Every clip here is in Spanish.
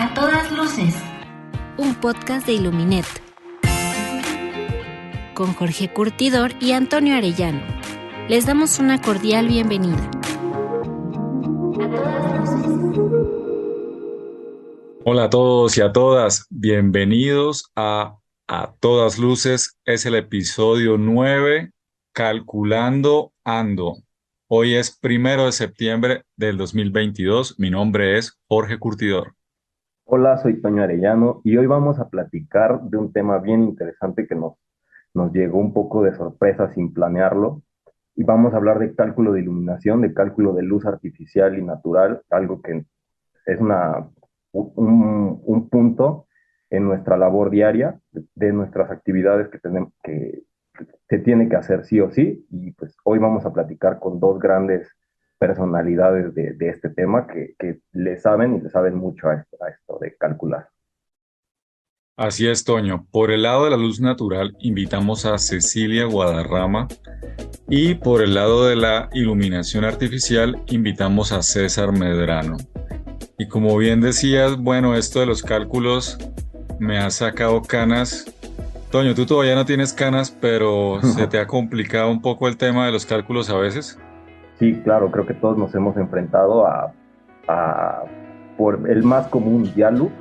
A todas luces. Un podcast de Iluminet. Con Jorge Curtidor y Antonio Arellano. Les damos una cordial bienvenida. A todas luces. Hola a todos y a todas, bienvenidos a Todas Luces. Es el episodio 9, Calculando Ando. Hoy es 1 de septiembre del 2022. Mi nombre es Jorge Curtidor. Hola, soy Toño Arellano y hoy vamos a platicar de un tema bien interesante que nos llegó un poco de sorpresa sin planearlo. Y vamos a hablar de cálculo de iluminación, de cálculo de luz artificial y natural, algo que es un punto en nuestra labor diaria, de nuestras actividades que tenemos que se tiene que hacer sí o sí. Y pues hoy vamos a platicar con dos grandes personalidades de este tema que le saben y le saben mucho a esto de calcular. Así es, Toño. Por el lado de la luz natural, invitamos a Cecilia Guadarrama y por el lado de la iluminación artificial, invitamos a César Medrano. Y como bien decías, bueno, esto de los cálculos me ha sacado canas. Toño, tú todavía no tienes canas, pero ¿se te ha complicado un poco el tema de los cálculos a veces? Sí, claro, creo que todos nos hemos enfrentado por el más común, YALU,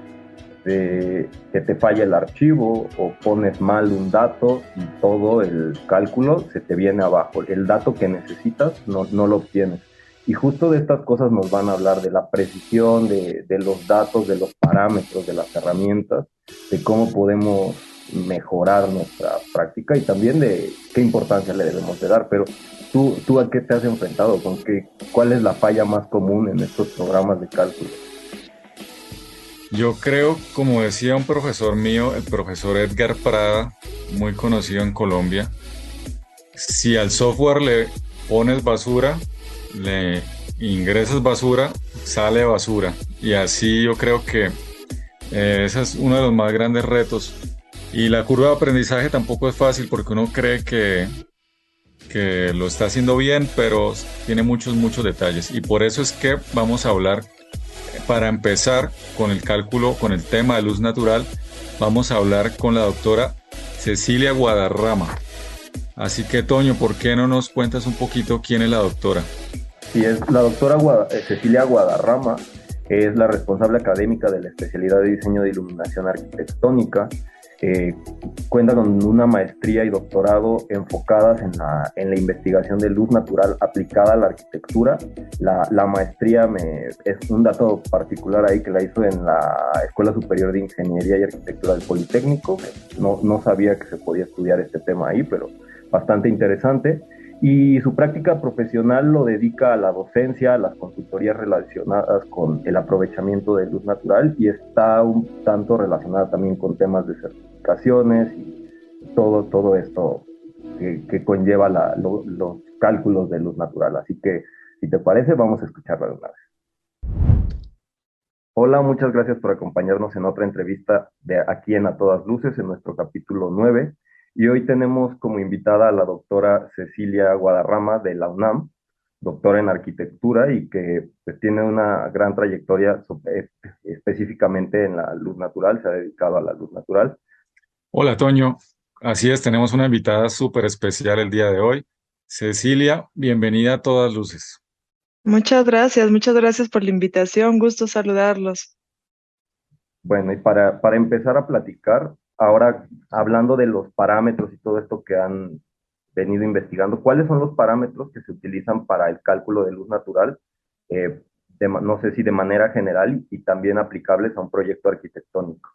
de que te falla el archivo o pones mal un dato y todo el cálculo se te viene abajo. El dato que necesitas no lo obtienes. Y justo de estas cosas nos van a hablar, de la precisión, de los datos, de los parámetros, de las herramientas, de cómo podemos mejorar nuestra práctica y también de qué importancia le debemos de dar. Pero ¿tú a qué te has enfrentado? ¿Cuál es la falla más común en estos programas de cálculo? Yo creo, como decía un profesor mío, el profesor Edgar Prada, muy conocido en Colombia, si al software le pones basura, le ingresas basura, sale basura. Y así yo creo que ese es uno de los más grandes retos. Y la curva de aprendizaje tampoco es fácil porque uno cree que lo está haciendo bien, pero tiene muchos detalles. Y por eso es que vamos a hablar, para empezar con el cálculo, con el tema de luz natural, vamos a hablar con la doctora Cecilia Guadarrama. Así que, Toño, ¿por qué no nos cuentas un poquito quién es la doctora? Sí, es la doctora Cecilia Guadarrama, es la responsable académica de la especialidad de diseño de iluminación arquitectónica. Cuenta con una maestría y doctorado enfocadas en la investigación de luz natural aplicada a la arquitectura. La maestría es un dato particular ahí, que la hizo en la Escuela Superior de Ingeniería y Arquitectura del Politécnico. No sabía que se podía estudiar este tema ahí, pero bastante interesante. Y su práctica profesional lo dedica a la docencia, a las consultorías relacionadas con el aprovechamiento de luz natural, y está un tanto relacionada también con temas de certificaciones y todo esto que conlleva los cálculos de luz natural. Así que, si te parece, vamos a escucharla de una vez. Hola, muchas gracias por acompañarnos en otra entrevista de aquí en A Todas Luces, en nuestro capítulo 9. Y hoy tenemos como invitada a la doctora Cecilia Guadarrama de la UNAM, doctora en arquitectura y que pues, tiene una gran trayectoria específicamente en la luz natural, se ha dedicado a la luz natural. Hola, Toño. Así es, tenemos una invitada súper especial el día de hoy. Cecilia, bienvenida a Todas Luces. Muchas gracias por la invitación, gusto saludarlos. Bueno, y para empezar a platicar, ahora hablando de los parámetros y todo esto que han venido investigando, ¿cuáles son los parámetros que se utilizan para el cálculo de luz natural? No sé si de manera general y también aplicables a un proyecto arquitectónico.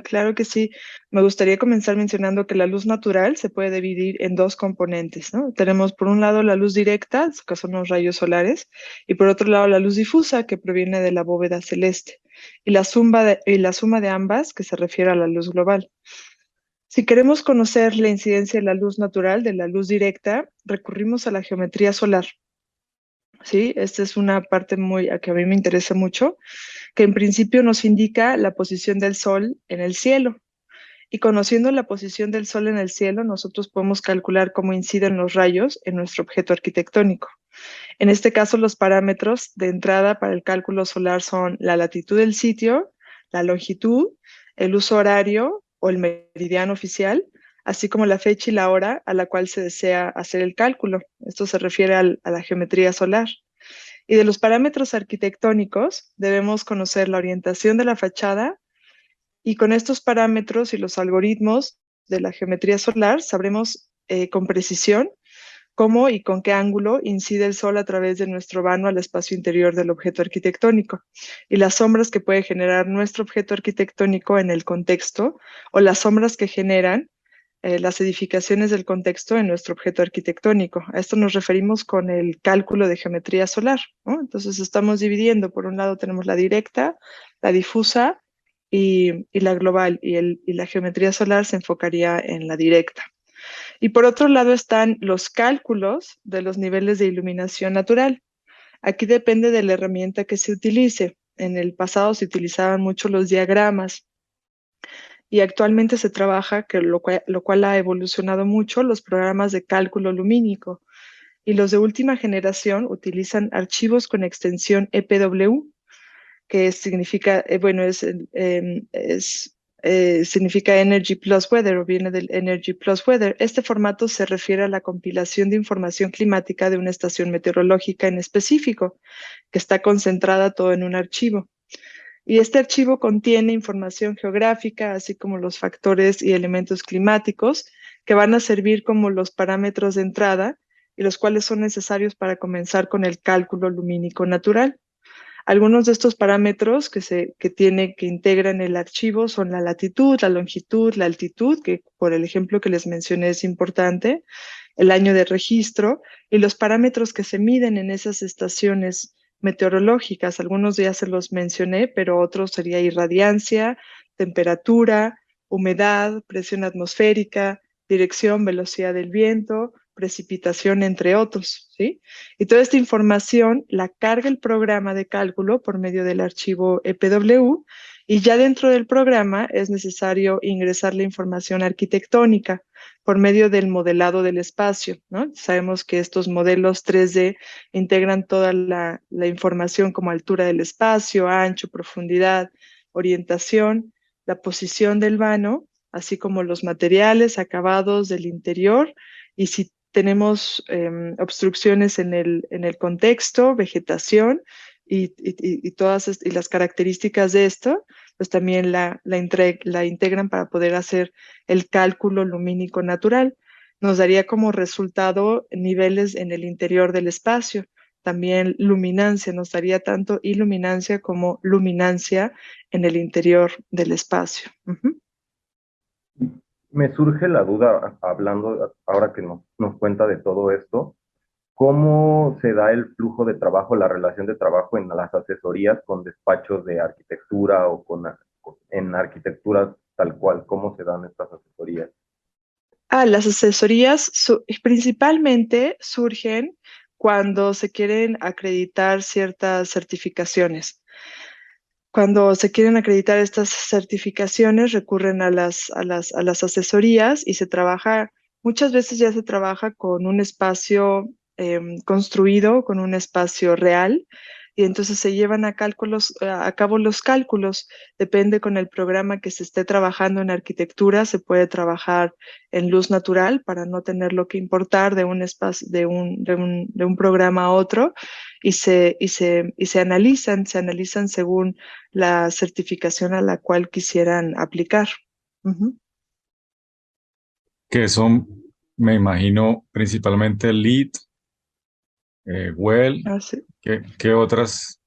Claro que sí. Me gustaría comenzar mencionando que la luz natural se puede dividir en dos componentes, ¿no? Tenemos por un lado la luz directa, que son los rayos solares, y por otro lado la luz difusa, que proviene de la bóveda celeste, y la suma de ambas, que se refiere a la luz global. Si queremos conocer la incidencia de la luz natural de la luz directa, recurrimos a la geometría solar. Sí, esta es una parte que a mí me interesa mucho, que en principio nos indica la posición del Sol en el cielo. Y conociendo la posición del Sol en el cielo, nosotros podemos calcular cómo inciden los rayos en nuestro objeto arquitectónico. En este caso, los parámetros de entrada para el cálculo solar son la latitud del sitio, la longitud, el uso horario o el meridiano oficial, así como la fecha y la hora a la cual se desea hacer el cálculo. Esto se refiere a la geometría solar. Y de los parámetros arquitectónicos debemos conocer la orientación de la fachada, y con estos parámetros y los algoritmos de la geometría solar sabremos con precisión cómo y con qué ángulo incide el sol a través de nuestro vano al espacio interior del objeto arquitectónico, y las sombras que puede generar nuestro objeto arquitectónico en el contexto, o las sombras que generan las edificaciones del contexto en nuestro objeto arquitectónico. A esto nos referimos con el cálculo de geometría solar, ¿no? Entonces estamos dividiendo: por un lado tenemos la directa, la difusa y la global, y la geometría solar se enfocaría en la directa. Y por otro lado están los cálculos de los niveles de iluminación natural. Aquí depende de la herramienta que se utilice. En el pasado se utilizaban mucho los diagramas, y actualmente se trabaja, lo cual ha evolucionado mucho, los programas de cálculo lumínico. Y los de última generación utilizan archivos con extensión EPW, que significa, significa Energy Plus Weather, o viene del Energy Plus Weather. Este formato se refiere a la compilación de información climática de una estación meteorológica en específico, que está concentrada todo en un archivo. Y este archivo contiene información geográfica, así como los factores y elementos climáticos, que van a servir como los parámetros de entrada, y los cuales son necesarios para comenzar con el cálculo lumínico natural. Algunos de estos parámetros que integran el archivo son la latitud, la longitud, la altitud, que por el ejemplo que les mencioné es importante, el año de registro, y los parámetros que se miden en esas estaciones meteorológicas. Algunos ya se los mencioné, pero otros sería irradiancia, temperatura, humedad, presión atmosférica, dirección, velocidad del viento, precipitación, entre otros, ¿sí? Y toda esta información la carga el programa de cálculo por medio del archivo EPW, y ya dentro del programa es necesario ingresar la información arquitectónica por medio del modelado del espacio, ¿no? Sabemos que estos modelos 3D integran toda la información, como altura del espacio, ancho, profundidad, orientación, la posición del vano, así como los materiales, acabados del interior, y si tenemos obstrucciones en el contexto, vegetación y todas las características de esto, pues también la integran para poder hacer el cálculo lumínico natural. Nos daría como resultado niveles en el interior del espacio. También luminancia, nos daría tanto iluminancia como luminancia en el interior del espacio. Uh-huh. Me surge la duda, hablando, ahora que nos cuenta de todo esto, ¿cómo se da el flujo de trabajo, la relación de trabajo en las asesorías con despachos de arquitectura o en arquitectura tal cual? ¿Cómo se dan estas asesorías? Las asesorías principalmente surgen cuando se quieren acreditar ciertas certificaciones. Cuando se quieren acreditar estas certificaciones, recurren a las asesorías, y muchas veces ya se trabaja con un espacio construido, con un espacio real, y entonces se llevan a cabo los cálculos. Depende con el programa que se esté trabajando en arquitectura, se puede trabajar en luz natural para no tenerlo que importar de un espacio, de un programa a otro, y se analizan según la certificación a la cual quisieran aplicar. Uh-huh. Que son, me imagino, principalmente LEED, WELL. Sí. ¿Qué otras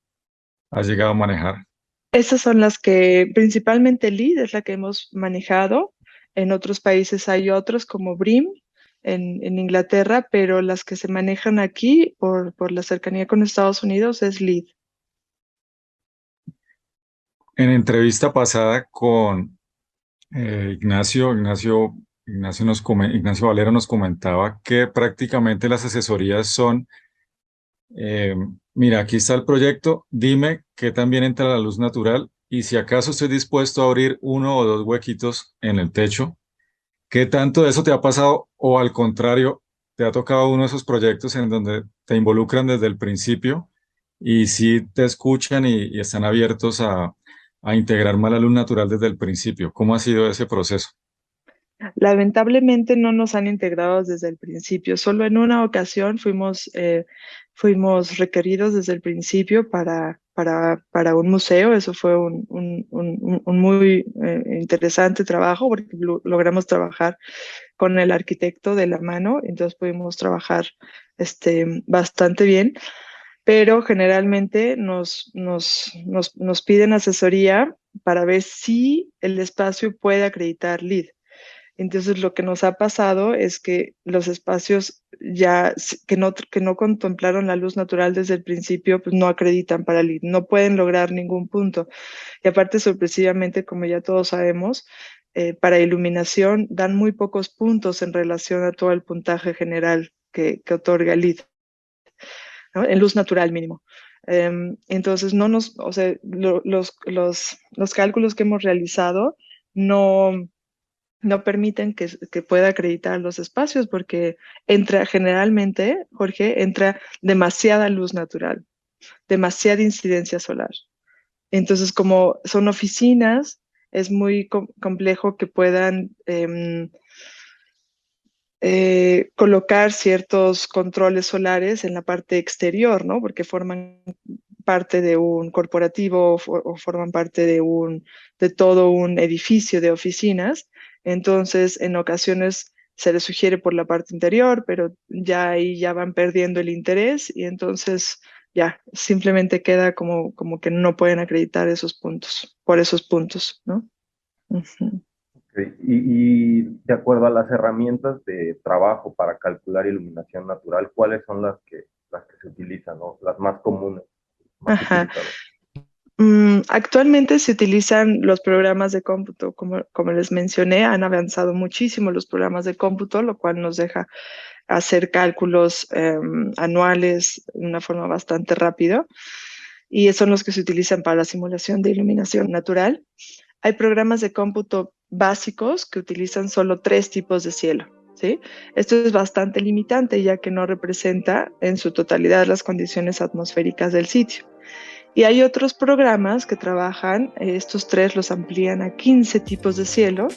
has llegado a manejar? Esas son las que, principalmente LEED es la que hemos manejado. En otros países hay otros como BREEAM en Inglaterra, pero las que se manejan aquí por la cercanía con Estados Unidos es LEED. En entrevista pasada con Ignacio Valero nos comentaba que prácticamente las asesorías son, mira, aquí está el proyecto, dime qué también entra la luz natural, y si acaso estoy dispuesto a abrir 1 o 2 huequitos en el techo, ¿qué tanto de eso te ha pasado? O al contrario, ¿te ha tocado uno de esos proyectos en donde te involucran desde el principio y sí te escuchan y están abiertos a a integrar más la luz natural desde el principio. ¿Cómo ha sido ese proceso? Lamentablemente no nos han integrado desde el principio. Solo en una ocasión fuimos requeridos desde el principio para un museo. Eso fue un muy interesante trabajo porque logramos trabajar con el arquitecto de la mano, entonces pudimos trabajar bastante bien, pero generalmente nos piden asesoría para ver si el espacio puede acreditar LEED. Entonces, lo que nos ha pasado es que los espacios que no contemplaron la luz natural desde el principio, pues no acreditan para LEED, no pueden lograr ningún punto. Y aparte, sorpresivamente, como ya todos sabemos, para iluminación dan muy pocos puntos en relación a todo el puntaje general que otorga LEED, ¿no? En luz natural mínimo. Entonces, o sea, los cálculos que hemos realizado no permiten que pueda acreditar los espacios porque generalmente, Jorge, entra demasiada luz natural, demasiada incidencia solar. Entonces, como son oficinas, es muy complejo que puedan colocar ciertos controles solares en la parte exterior, ¿no? Porque forman parte de un corporativo o forman parte de todo un edificio de oficinas. Entonces, en ocasiones se les sugiere por la parte interior, pero ya ahí ya van perdiendo el interés y entonces ya simplemente queda como que no pueden acreditar esos puntos, por esos puntos, ¿no? Uh-huh. Okay. Y de acuerdo a las herramientas de trabajo para calcular iluminación natural, ¿cuáles son las que se utilizan, ¿no? Las más comunes, más Ajá. utilizadas? Actualmente se utilizan los programas de cómputo, como les mencioné, han avanzado muchísimo los programas de cómputo, lo cual nos deja hacer cálculos anuales de una forma bastante rápida, y son los que se utilizan para la simulación de iluminación natural. Hay programas de cómputo básicos que utilizan solo 3 tipos de cielo, ¿sí? Esto es bastante limitante ya que no representa en su totalidad las condiciones atmosféricas del sitio. Y hay otros programas que trabajan, estos 3 los amplían a 15 tipos de cielo.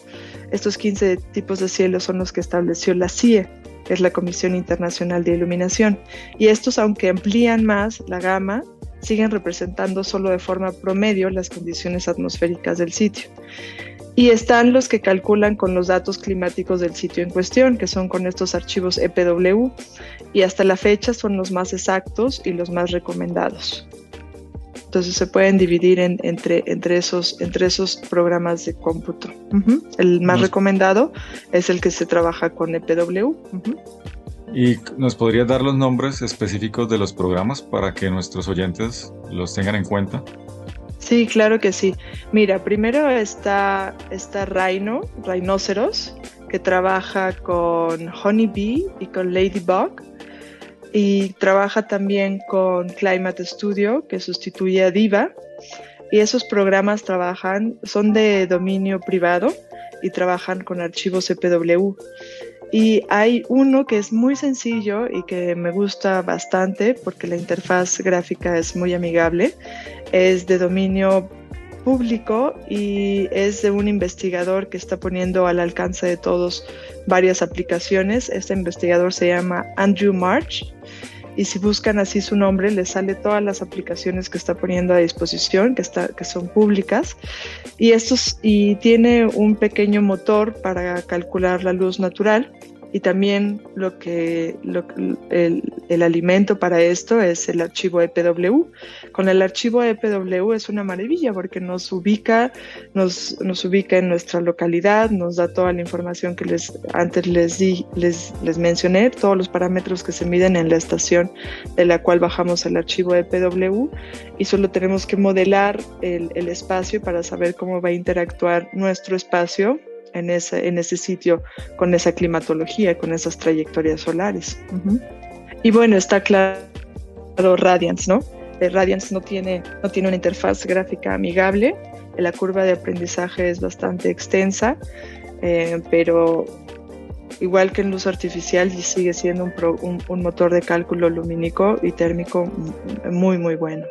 Estos 15 tipos de cielo son los que estableció la CIE, que es la Comisión Internacional de Iluminación. Y estos, aunque amplían más la gama, siguen representando solo de forma promedio las condiciones atmosféricas del sitio. Y están los que calculan con los datos climáticos del sitio en cuestión, que son con estos archivos EPW, y hasta la fecha son los más exactos y los más recomendados. Entonces se pueden dividir entre esos programas de cómputo. El más recomendado es el que se trabaja con EPW. ¿Y nos podrías dar los nombres específicos de los programas para que nuestros oyentes los tengan en cuenta? Sí, claro que sí. Mira, primero está Rhinoceros, que trabaja con Honeybee y con Ladybug. Y trabaja también con Climate Studio, que sustituye a Diva. Y esos programas son de dominio privado y trabajan con archivos EPW. Y hay uno que es muy sencillo y que me gusta bastante porque la interfaz gráfica es muy amigable. Es de dominio público y es de un investigador que está poniendo al alcance de todos varias aplicaciones. Este investigador se llama Andrew March y si buscan así su nombre les sale todas las aplicaciones que está poniendo a disposición, que son públicas, y tiene un pequeño motor para calcular la luz natural. Y también el alimento para esto es el archivo EPW. Con el archivo EPW es una maravilla porque nos ubica en nuestra localidad, nos da toda la información que antes les mencioné, todos los parámetros que se miden en la estación de la cual bajamos el archivo EPW, y solo tenemos que modelar el espacio para saber cómo va a interactuar nuestro espacio en ese sitio con esa climatología, con esas trayectorias solares. Y bueno, está claro Radiance, ¿no? Radiance no tiene una interfaz gráfica amigable, la curva de aprendizaje es bastante extensa, pero igual que en luz artificial sigue siendo un motor de cálculo lumínico y térmico muy, muy bueno.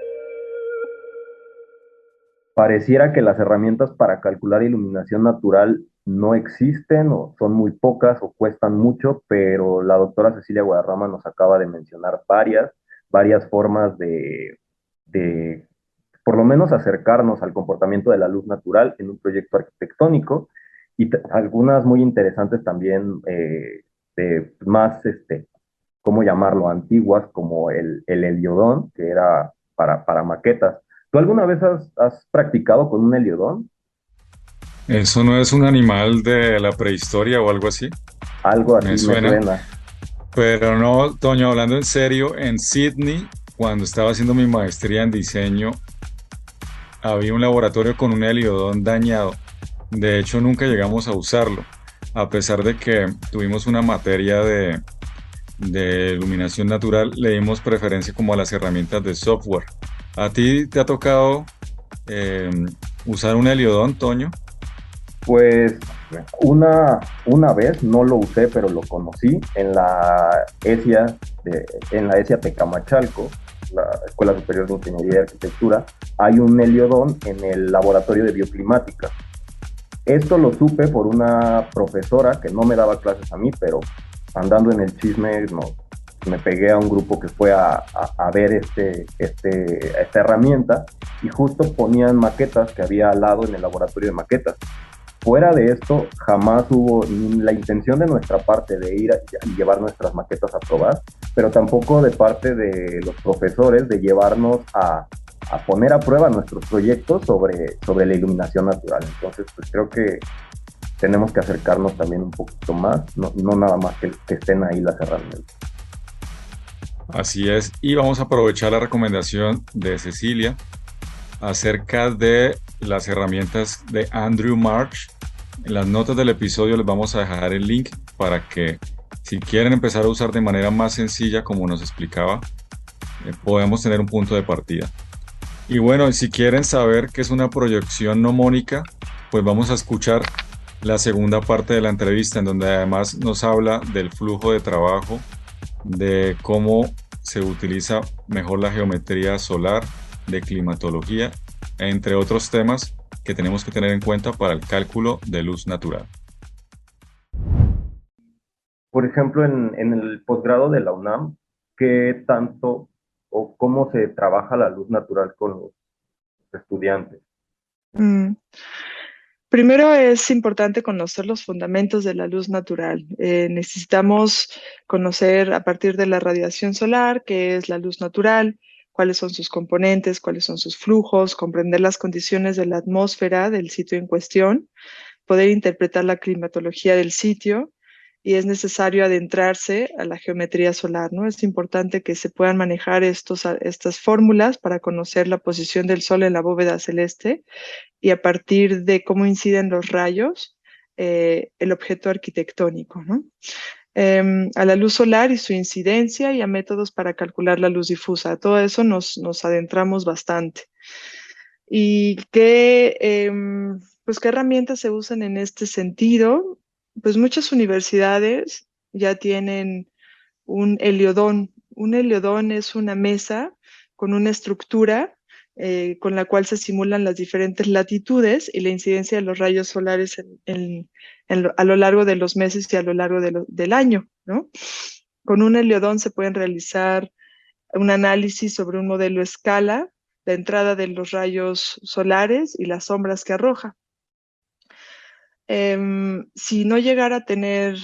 Pareciera que las herramientas para calcular iluminación natural no existen o son muy pocas o cuestan mucho, pero la doctora Cecilia Guadarrama nos acaba de mencionar varias formas de por lo menos acercarnos al comportamiento de la luz natural en un proyecto arquitectónico y algunas muy interesantes también de más, ¿cómo llamarlo?, antiguas, como el heliodón, que era para maquetas. ¿Tú alguna vez has practicado con un heliodón? ¿Eso no es un animal de la prehistoria o algo así? Algo Me así me suena. suena. Pero no, Toño, hablando en serio, en Sydney, cuando estaba haciendo mi maestría en diseño, había un laboratorio con un heliodón dañado. De hecho, nunca llegamos a usarlo, a pesar de que tuvimos una materia de iluminación natural, le dimos preferencia como a las herramientas de software. ¿A ti te ha tocado eh, usar un heliodón, Toño? Pues una vez no lo usé, pero lo conocí en la en la ESIA Tecamachalco, la Escuela Superior de Ingeniería y Arquitectura. Hay un heliodón en el laboratorio de bioclimática. Esto lo supe por una profesora que no me daba clases a mí, pero andando en el chisme me pegué a un grupo que fue a ver esta herramienta y justo ponían maquetas que había al lado en el laboratorio de maquetas. Fuera de esto, jamás hubo ni la intención de nuestra parte de ir y llevar nuestras maquetas a probar, pero tampoco de parte de los profesores de llevarnos a poner a prueba nuestros proyectos sobre la iluminación natural. Entonces, pues creo que tenemos que acercarnos también un poquito más, no nada más que estén ahí las herramientas. Así es, y vamos a aprovechar la recomendación de Cecilia acerca de las herramientas de Andrew March. En las notas del episodio les vamos a dejar el link para que si quieren empezar a usar de manera más sencilla, como nos explicaba, podemos tener un punto de partida. Y bueno, si quieren saber qué es una proyección gnomónica, pues vamos a escuchar la segunda parte de la entrevista, en donde además nos habla del flujo de trabajo, de cómo se utiliza mejor la geometría solar, de climatología, entre otros temas que tenemos que tener en cuenta para el cálculo de luz natural. Por ejemplo, en el posgrado de la UNAM, ¿qué tanto o cómo se trabaja la luz natural con los estudiantes? Mm. Primero es importante conocer los fundamentos de la luz natural. Necesitamos conocer a partir de la radiación solar qué es la luz natural, cuáles son sus componentes, cuáles son sus flujos, comprender las condiciones de la atmósfera del sitio en cuestión, poder interpretar la climatología del sitio y es necesario adentrarse a la geometría solar, ¿no? Es importante que se puedan manejar estas fórmulas para conocer la posición del Sol en la bóveda celeste y a partir de cómo inciden los rayos, el objeto arquitectónico, ¿no? A la luz solar y su incidencia y a métodos para calcular la luz difusa. Todo eso nos adentramos bastante. ¿Y pues, qué herramientas se usan en este sentido? Pues muchas universidades ya tienen un heliodón. Un heliodón es una mesa con una estructura con la cual se simulan las diferentes latitudes y la incidencia de los rayos solares a lo largo de los meses y a lo largo del año, ¿no? Con un heliodón se pueden realizar un análisis sobre un modelo escala, la entrada de los rayos solares y las sombras que arroja. Si no llegara a tener,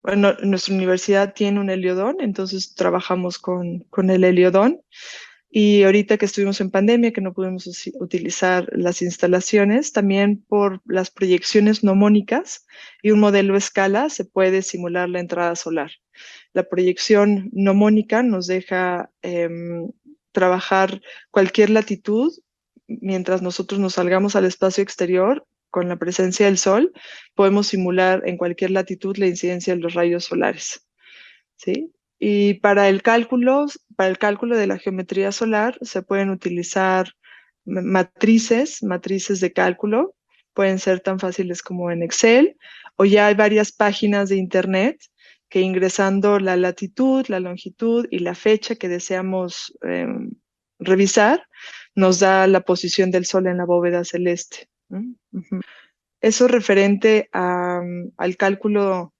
bueno, nuestra universidad tiene un heliodón, entonces trabajamos con el heliodón. Y ahorita que estuvimos en pandemia, que no pudimos utilizar las instalaciones, también por las proyecciones gnomónicas y un modelo escala se puede simular la entrada solar. La proyección gnomónica nos deja trabajar cualquier latitud mientras nosotros nos salgamos al espacio exterior con la presencia del sol, podemos simular en cualquier latitud la incidencia de los rayos solares, ¿sí? Y para el cálculo de la geometría solar se pueden utilizar matrices de cálculo, pueden ser tan fáciles como en Excel, o ya hay varias páginas de internet que ingresando la latitud, la longitud y la fecha que deseamos revisar, nos da la posición del Sol en la bóveda celeste. Ujú. Eso referente al cálculo,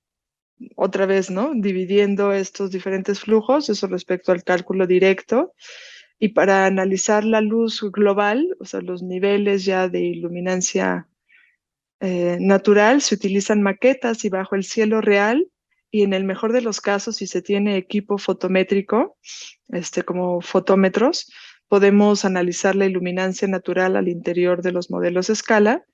otra vez, ¿no? Dividiendo estos diferentes flujos, eso respecto al cálculo directo. Y para analizar la luz global, o sea, los niveles ya de iluminancia natural, se utilizan maquetas y bajo el cielo real, y en el mejor de los casos, si se tiene equipo fotométrico, como fotómetros, podemos analizar la iluminancia natural al interior de los modelos a escala.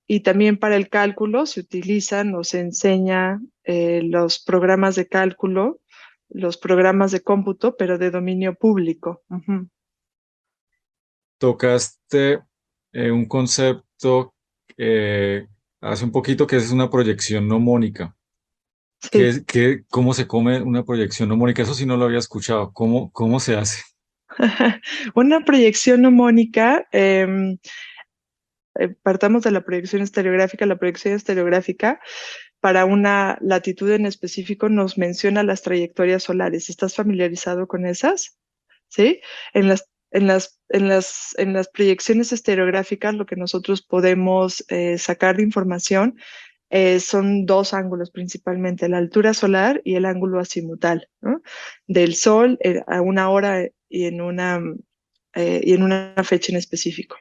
Y también para el cálculo se utilizan o se enseña los programas de cálculo, los programas de cómputo, pero de dominio público. Ujú. Tocaste un concepto hace un poquito que es una proyección nomónica. Sí. ¿Cómo se come una proyección nomónica? Eso sí no lo había escuchado. ¿Cómo se hace? Una proyección homónica, partamos de la proyección estereográfica. La proyección estereográfica para una latitud en específico nos menciona las trayectorias solares. ¿Estás familiarizado con esas? ¿Sí? En las proyecciones estereográficas, lo que nosotros podemos sacar de información son dos ángulos principalmente, la altura solar y el ángulo azimutal, ¿no? Del Sol a una hora y en una fecha en específico.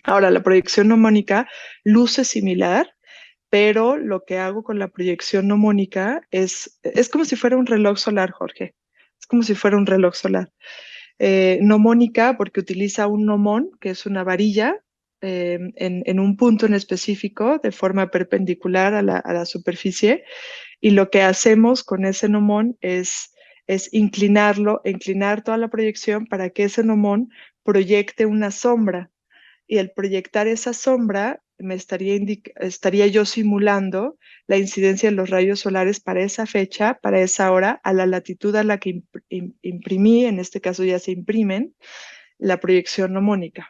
Ahora, la proyección nomónica luce similar, pero lo que hago con la proyección nomónica es como si fuera un reloj solar, Jorge. Es como si fuera un reloj solar. Nomónica porque utiliza un nomón, que es una varilla, en un punto en específico de forma perpendicular a la superficie, y lo que hacemos con ese nomón es inclinar toda la proyección para que ese nomón proyecte una sombra, y al proyectar esa sombra estaría yo simulando la incidencia de los rayos solares para esa fecha, para esa hora, a la latitud a la que imprimí, en este caso ya se imprimen, la proyección nomónica.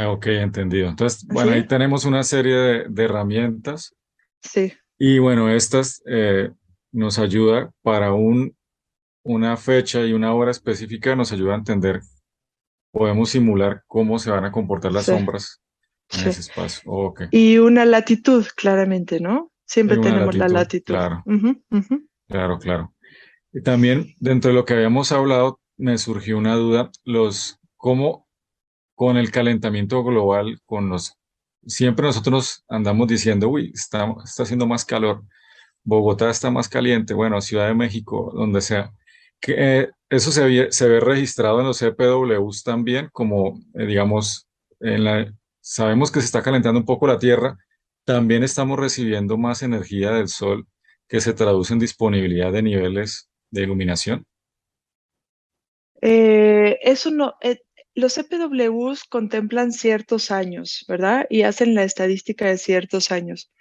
Ok, entendido. Entonces, bueno, ahí ¿Sí? tenemos una serie de herramientas Sí, y bueno, estas nos ayuda para una fecha y una hora específica, nos ayuda a entender, podemos simular cómo se van a comportar las sí, sombras en sí. ese espacio. Ok, Y una latitud, claramente, ¿no? hay Siempre una tenemos la latitud, latitud. claro, Ujú, ujú. claro, claro. Y también dentro de lo que habíamos hablado, me surgió una duda, cómo con el calentamiento global, siempre nosotros nos andamos diciendo, uy, está haciendo más calor, Bogotá está más caliente, bueno, Ciudad de México, donde sea, que eso se ve registrado en los CPWs también, como digamos, sabemos que se está calentando un poco la Tierra, también estamos recibiendo más energía del Sol que se traduce en disponibilidad de niveles de iluminación. Eso no, los EPWs contemplan ciertos años, ¿verdad? Y hacen la estadística de ciertos años.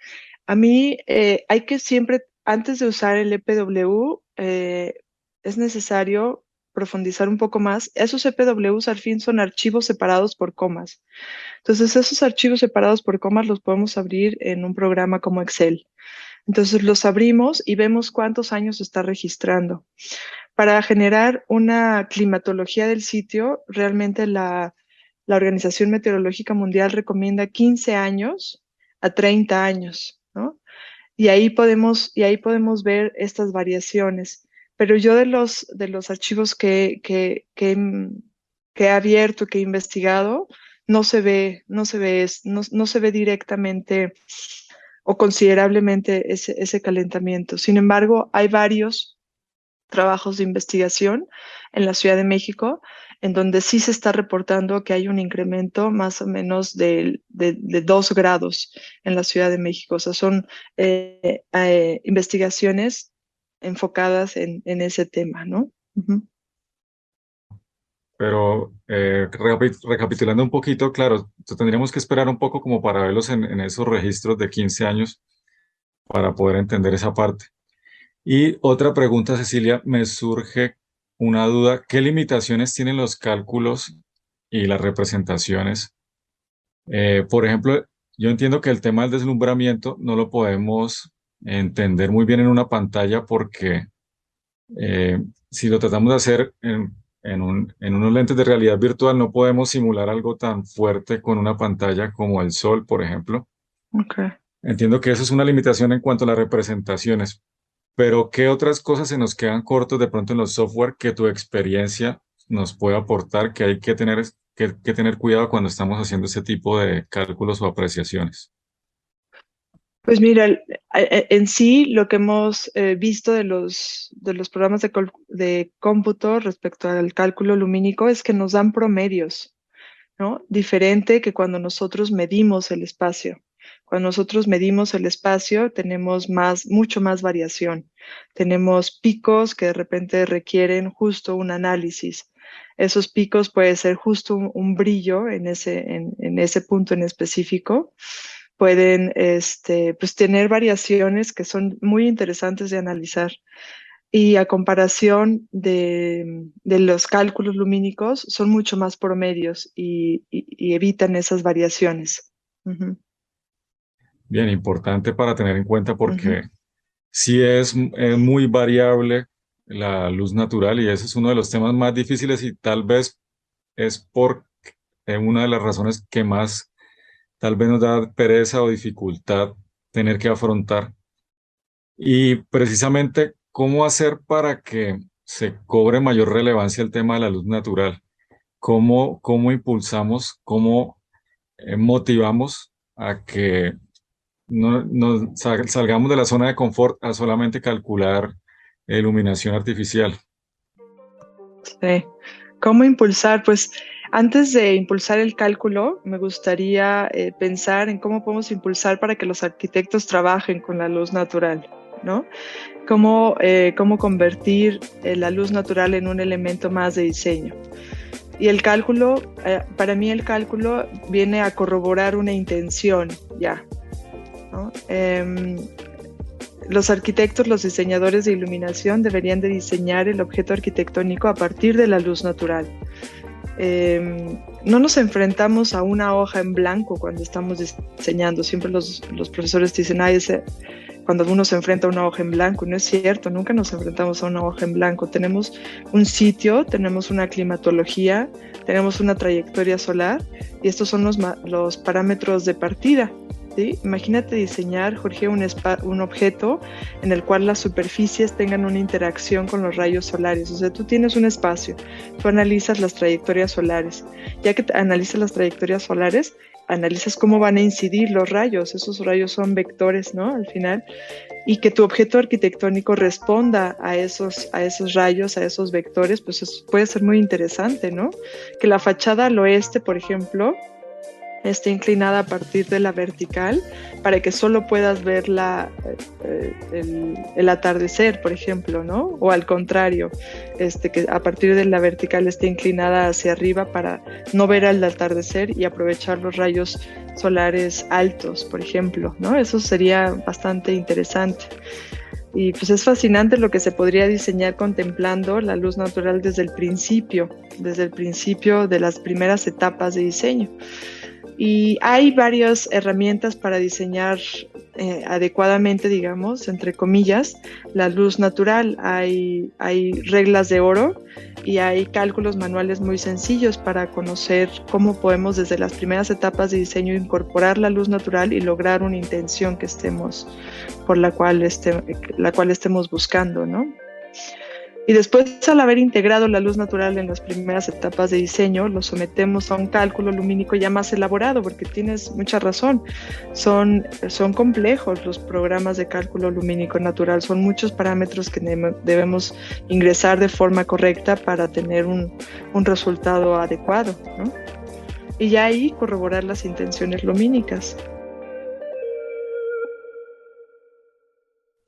A mí hay que siempre, antes de usar el EPW, es necesario profundizar un poco más. Esos EPWs al fin son archivos separados por comas. Entonces, esos archivos separados por comas los podemos abrir en un programa como Excel. Entonces, los abrimos y vemos cuántos años está registrando. Para generar una climatología del sitio, realmente la Organización Meteorológica Mundial recomienda 15 años a 30 años, ¿no? Y ahí podemos ver estas variaciones. Pero yo de los archivos que he abierto, que he investigado, no se ve directamente o considerablemente ese calentamiento. Sin embargo, hay varios trabajos de investigación en la Ciudad de México, en donde sí se está reportando que hay un incremento más o menos de 2 grados en la Ciudad de México. O sea, son investigaciones enfocadas en ese tema, ¿no? Ujú. Pero recapitulando un poquito, claro, tendríamos que esperar un poco como para verlos en esos registros de 15 años para poder entender esa parte. Y otra pregunta, Cecilia, me surge una duda. ¿Qué limitaciones tienen los cálculos y las representaciones? Por ejemplo, yo entiendo que el tema del deslumbramiento no lo podemos entender muy bien en una pantalla porque si lo tratamos de hacer en unos lentes de realidad virtual no podemos simular algo tan fuerte con una pantalla como el sol, por ejemplo. Okay. Entiendo que eso es una limitación en cuanto a las representaciones, pero ¿qué otras cosas se nos quedan cortos de pronto en los software que tu experiencia nos puede aportar, que hay que tener cuidado cuando estamos haciendo ese tipo de cálculos o apreciaciones? Pues mira, en sí lo que hemos visto de los programas de cómputo respecto al cálculo lumínico es que nos dan promedios, ¿no? Diferente que cuando nosotros medimos el espacio. Cuando nosotros medimos el espacio, tenemos mucho más variación. Tenemos picos que de repente requieren justo un análisis. Esos picos puede ser justo un brillo en ese punto en específico. Pueden pues tener variaciones que son muy interesantes de analizar. Y a comparación de los cálculos lumínicos, son mucho más promedios y evitan esas variaciones. Ujú, Bien, importante para tener en cuenta ujú. porque sí es muy variable la luz natural y ese es uno de los temas más difíciles y tal vez es por una de las razones que más tal vez nos da pereza o dificultad tener que afrontar. Y precisamente, ¿cómo hacer para que se cobre mayor relevancia el tema de la luz natural? ¿Cómo impulsamos, cómo motivamos a que no salgamos de la zona de confort a solamente calcular iluminación artificial? Sí. ¿Cómo impulsar? Pues antes de impulsar el cálculo, me gustaría pensar en cómo podemos impulsar para que los arquitectos trabajen con la luz natural, ¿no? Cómo convertir la luz natural en un elemento más de diseño. Y el cálculo, para mí el cálculo viene a corroborar una intención, ya, ¿no? Los arquitectos, los diseñadores de iluminación deberían de diseñar el objeto arquitectónico a partir de la luz natural. No nos enfrentamos a una hoja en blanco cuando estamos diseñando. Siempre los profesores dicen, cuando uno se enfrenta a una hoja en blanco. No es cierto, nunca nos enfrentamos a una hoja en blanco. Tenemos un sitio, tenemos una climatología, tenemos una trayectoria solar y estos son los parámetros de partida. ¿Sí? Imagínate diseñar, Jorge, un objeto en el cual las superficies tengan una interacción con los rayos solares. O sea, tú tienes un espacio, tú analizas las trayectorias solares. Ya que analizas las trayectorias solares, analizas cómo van a incidir los rayos. Esos rayos son vectores, ¿no? Al final. Y que tu objeto arquitectónico responda a esos rayos, a esos vectores, pues puede ser muy interesante, ¿no? Que la fachada al oeste, por ejemplo, esté inclinada a partir de la vertical para que solo puedas ver el atardecer, por ejemplo, ¿no? O al contrario, que a partir de la vertical esté inclinada hacia arriba para no ver el atardecer y aprovechar los rayos solares altos, por ejemplo, ¿no? Eso sería bastante interesante. Y pues es fascinante lo que se podría diseñar contemplando la luz natural desde el principio de las primeras etapas de diseño. Y hay varias herramientas para diseñar adecuadamente, digamos, entre comillas, la luz natural. Hay reglas de oro y hay cálculos manuales muy sencillos para conocer cómo podemos desde las primeras etapas de diseño incorporar la luz natural y lograr una intención que por la cual estemos buscando, ¿no? Y después, al haber integrado la luz natural en las primeras etapas de diseño, lo sometemos a un cálculo lumínico ya más elaborado, porque tienes mucha razón. Son complejos los programas de cálculo lumínico natural, son muchos parámetros que debemos ingresar de forma correcta para tener un resultado adecuado, ¿no? Y ya ahí corroborar las intenciones lumínicas.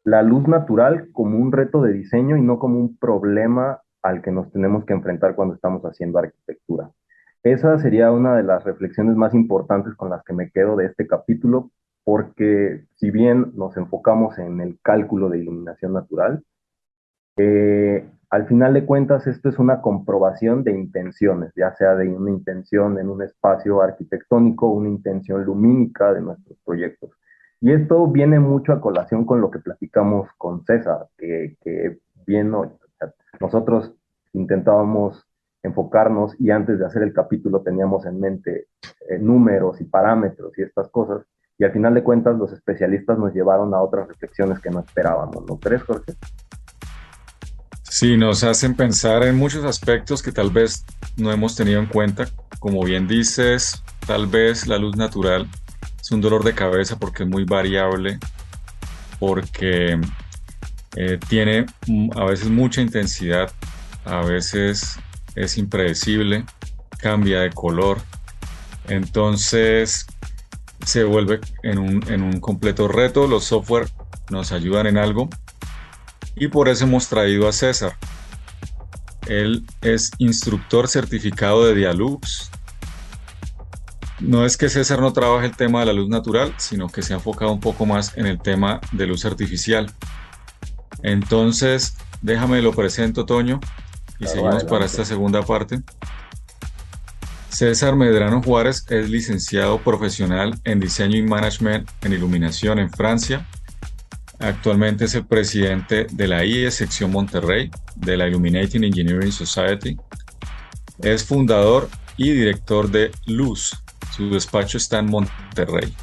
La luz natural como un reto de diseño y no como un problema al que nos tenemos que enfrentar cuando estamos haciendo arquitectura. Esa sería una de las reflexiones más importantes con las que me quedo de este capítulo, porque si bien nos enfocamos en el cálculo de iluminación natural, al final de cuentas esto es una comprobación de intenciones, ya sea de una intención en un espacio arquitectónico, una intención lumínica de nuestros proyectos. Y esto viene mucho a colación con lo que platicamos con César, que bien, nosotros intentábamos enfocarnos y antes de hacer el capítulo teníamos en mente números y parámetros y estas cosas. Y al final de cuentas los especialistas nos llevaron a otras reflexiones que no esperábamos, ¿no crees, Jorge? Sí, nos hacen pensar en muchos aspectos que tal vez no hemos tenido en cuenta. Como bien dices, tal vez la luz natural es un dolor de cabeza porque es muy variable, porque tiene a veces mucha intensidad, a veces es impredecible, cambia de color, entonces se vuelve en un completo reto. Los software nos ayudan en algo y por eso hemos traído a César. Él es instructor certificado de Dialux. No es que César no trabaje el tema de la luz natural, sino que se ha enfocado un poco más en el tema de luz artificial. Entonces, déjame lo presento, Toño, y Claro, seguimos para adelante. esta segunda parte. César Medrano Juárez es licenciado profesional en diseño y management en iluminación en Francia. Actualmente es el presidente de la IE sección Monterrey de la Illuminating Engineering Society. Es fundador y director de Luz. Su despacho está en Monterrey.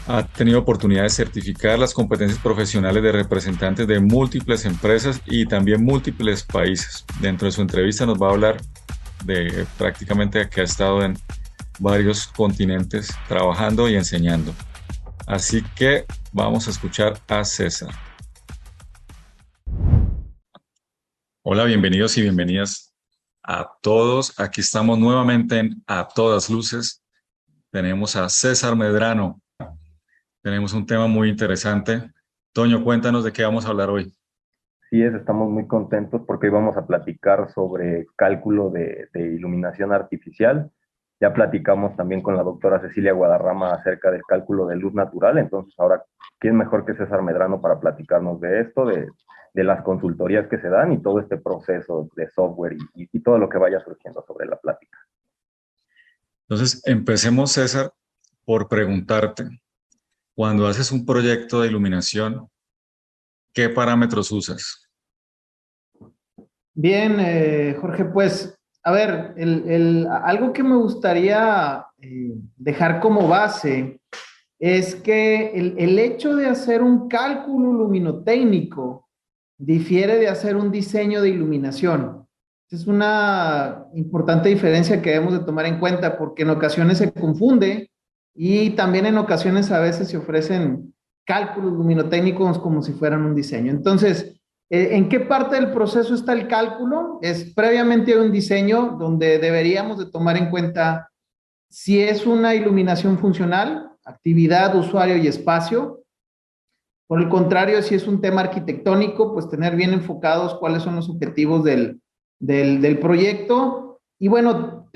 Ha tenido oportunidad de certificar las competencias profesionales de representantes de múltiples empresas y también múltiples países. Dentro de su entrevista nos va a hablar de prácticamente que ha estado en varios continentes trabajando y enseñando. Así que vamos a escuchar a César. Hola, bienvenidos y bienvenidas a todos. Aquí estamos nuevamente en A Todas Luces. Tenemos a César Medrano. Tenemos un tema muy interesante. Toño, cuéntanos de qué vamos a hablar hoy. Sí, estamos muy contentos porque hoy vamos a platicar sobre cálculo de iluminación artificial. Ya platicamos también con la doctora Cecilia Guadarrama acerca del cálculo de luz natural, entonces ahora, ¿quién mejor que César Medrano para platicarnos de esto, de las consultorías que se dan y todo este proceso de software y todo lo que vaya surgiendo sobre la plática? Entonces, empecemos, César, por preguntarte, cuando haces un proyecto de iluminación, ¿qué parámetros usas? Bien, Jorge, pues, a ver, algo que me gustaría dejar como base es que el hecho de hacer un cálculo luminotécnico difiere de hacer un diseño de iluminación. Es una importante diferencia que debemos de tomar en cuenta porque en ocasiones se confunde y también en ocasiones a veces se ofrecen cálculos luminotécnicos como si fueran un diseño. Entonces, ¿en qué parte del proceso está el cálculo? Es previamente un diseño donde deberíamos de tomar en cuenta si es una iluminación funcional, actividad, usuario y espacio. Por el contrario, si es un tema arquitectónico, pues tener bien enfocados cuáles son los objetivos del proyecto. Y bueno,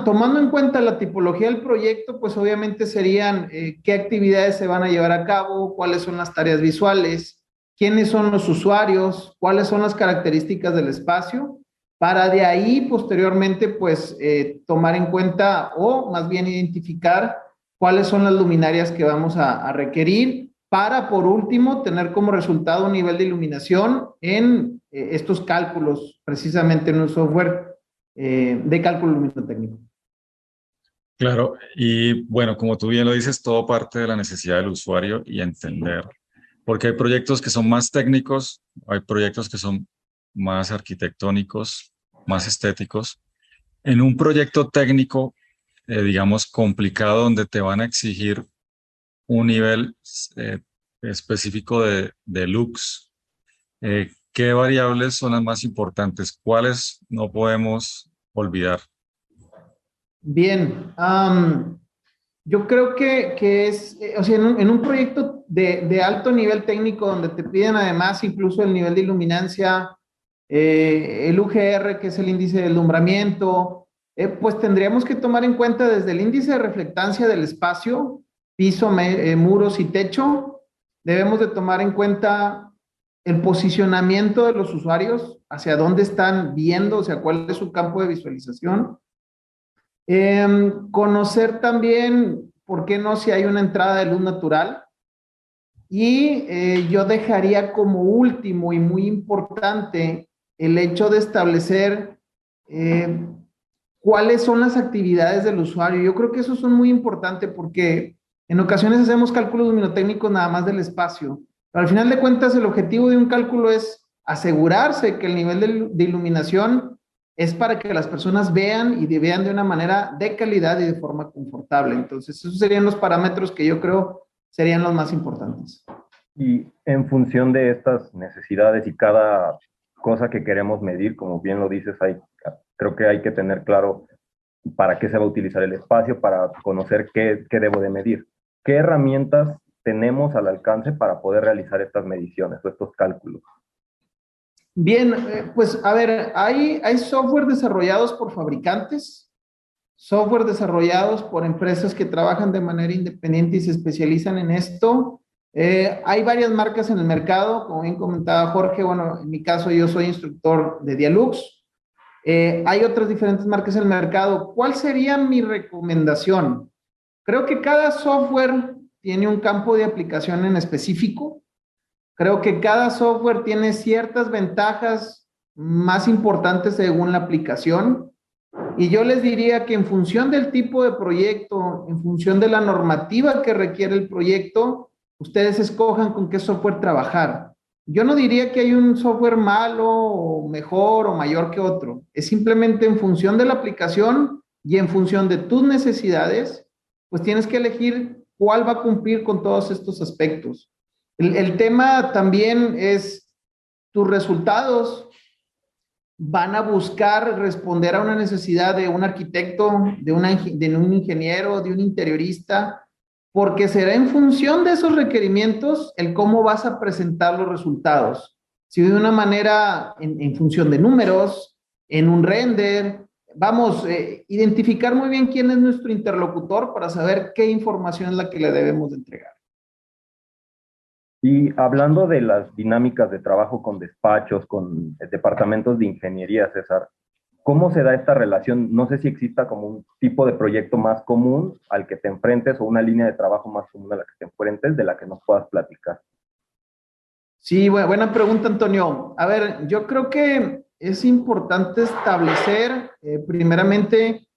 tomando en cuenta la tipología del proyecto, pues obviamente serían qué actividades se van a llevar a cabo, cuáles son las tareas visuales, quiénes son los usuarios, cuáles son las características del espacio, para de ahí posteriormente pues tomar en cuenta o más bien identificar cuáles son las luminarias que vamos a requerir para por último tener como resultado un nivel de iluminación en estos cálculos precisamente en un software de cálculo luminotécnico. Claro, y bueno, como tú bien lo dices, todo parte de la necesidad del usuario y entender, porque hay proyectos que son más técnicos, hay proyectos que son más arquitectónicos, más estéticos. En un proyecto técnico, digamos, complicado, donde te van a exigir un nivel específico de lux, ¿qué variables son las más importantes? ¿Cuáles no podemos olvidar? Bien, yo creo que es, o sea, en un proyecto de alto nivel técnico donde te piden además incluso el nivel de iluminancia, el UGR, que es el índice de alumbramiento, pues tendríamos que tomar en cuenta desde el índice de reflectancia del espacio, piso, muros y techo, debemos de tomar en cuenta el posicionamiento de los usuarios, hacia dónde están viendo, o sea, cuál es su campo de visualización. Conocer también, ¿por qué no?, si hay una entrada de luz natural. Y yo dejaría como último y muy importante el hecho de establecer cuáles son las actividades del usuario. Yo creo que eso es muy importante porque en ocasiones hacemos cálculos luminotécnicos nada más del espacio, pero al final de cuentas el objetivo de un cálculo es asegurarse que el nivel de iluminación es para que las personas vean y vean de una manera de calidad y de forma confortable. Entonces, esos serían los parámetros que yo creo serían los más importantes. Y en función de estas necesidades y cada cosa que queremos medir, como bien lo dices, creo que hay que tener claro para qué se va a utilizar el espacio, para conocer qué debo de medir. ¿Qué herramientas tenemos al alcance para poder realizar estas mediciones o estos cálculos? Bien, pues a ver, hay software desarrollados por fabricantes, software desarrollados por empresas que trabajan de manera independiente y se especializan en esto. Hay varias marcas en el mercado, como bien comentaba Jorge. Bueno, en mi caso yo soy instructor de Dialux. Hay otras diferentes marcas en el mercado. ¿Cuál sería mi recomendación? Creo que cada software tiene un campo de aplicación en específico. Creo que cada software tiene ciertas ventajas más importantes según la aplicación. Y yo les diría que en función del tipo de proyecto, en función de la normativa que requiere el proyecto, ustedes escojan con qué software trabajar. Yo no diría que hay un software malo o mejor o mayor que otro. Es simplemente en función de la aplicación y en función de tus necesidades, pues tienes que elegir cuál va a cumplir con todos estos aspectos. El tema también es tus resultados van a buscar responder a una necesidad de un arquitecto, de un ingeniero, de un interiorista, porque será en función de esos requerimientos el cómo vas a presentar los resultados. Si de una manera en función de números, en un render, vamos a identificar muy bien quién es nuestro interlocutor para saber qué información es la que le debemos de entregar. Y hablando de las dinámicas de trabajo con despachos, con departamentos de ingeniería, César, ¿cómo se da esta relación? No sé si exista como un tipo de proyecto más común al que te enfrentes o una línea de trabajo más común a la que te enfrentes de la que nos puedas platicar. Sí, buena pregunta, Antonio. A ver, yo creo que es importante establecer primeramente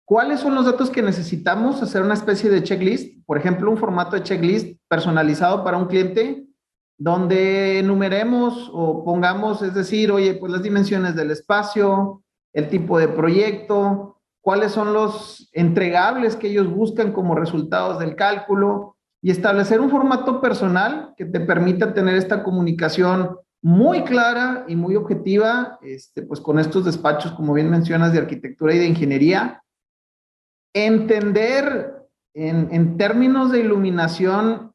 ¿cuáles son los datos que necesitamos? Hacer una especie de checklist, por ejemplo, un formato de checklist personalizado para un cliente, donde enumeremos o pongamos, es decir, oye, pues las dimensiones del espacio, el tipo de proyecto, cuáles son los entregables que ellos buscan como resultados del cálculo y establecer un formato personal que te permita tener esta comunicación muy clara y muy objetiva, pues con estos despachos, como bien mencionas, de arquitectura y de ingeniería. Entender en términos de iluminación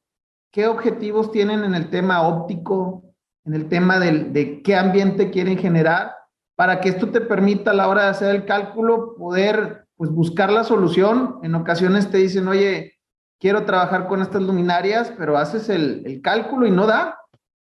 qué objetivos tienen en el tema óptico, en el tema de qué ambiente quieren generar, para que esto te permita a la hora de hacer el cálculo poder pues, buscar la solución. En ocasiones te dicen, oye, quiero trabajar con estas luminarias, pero haces el cálculo y no da.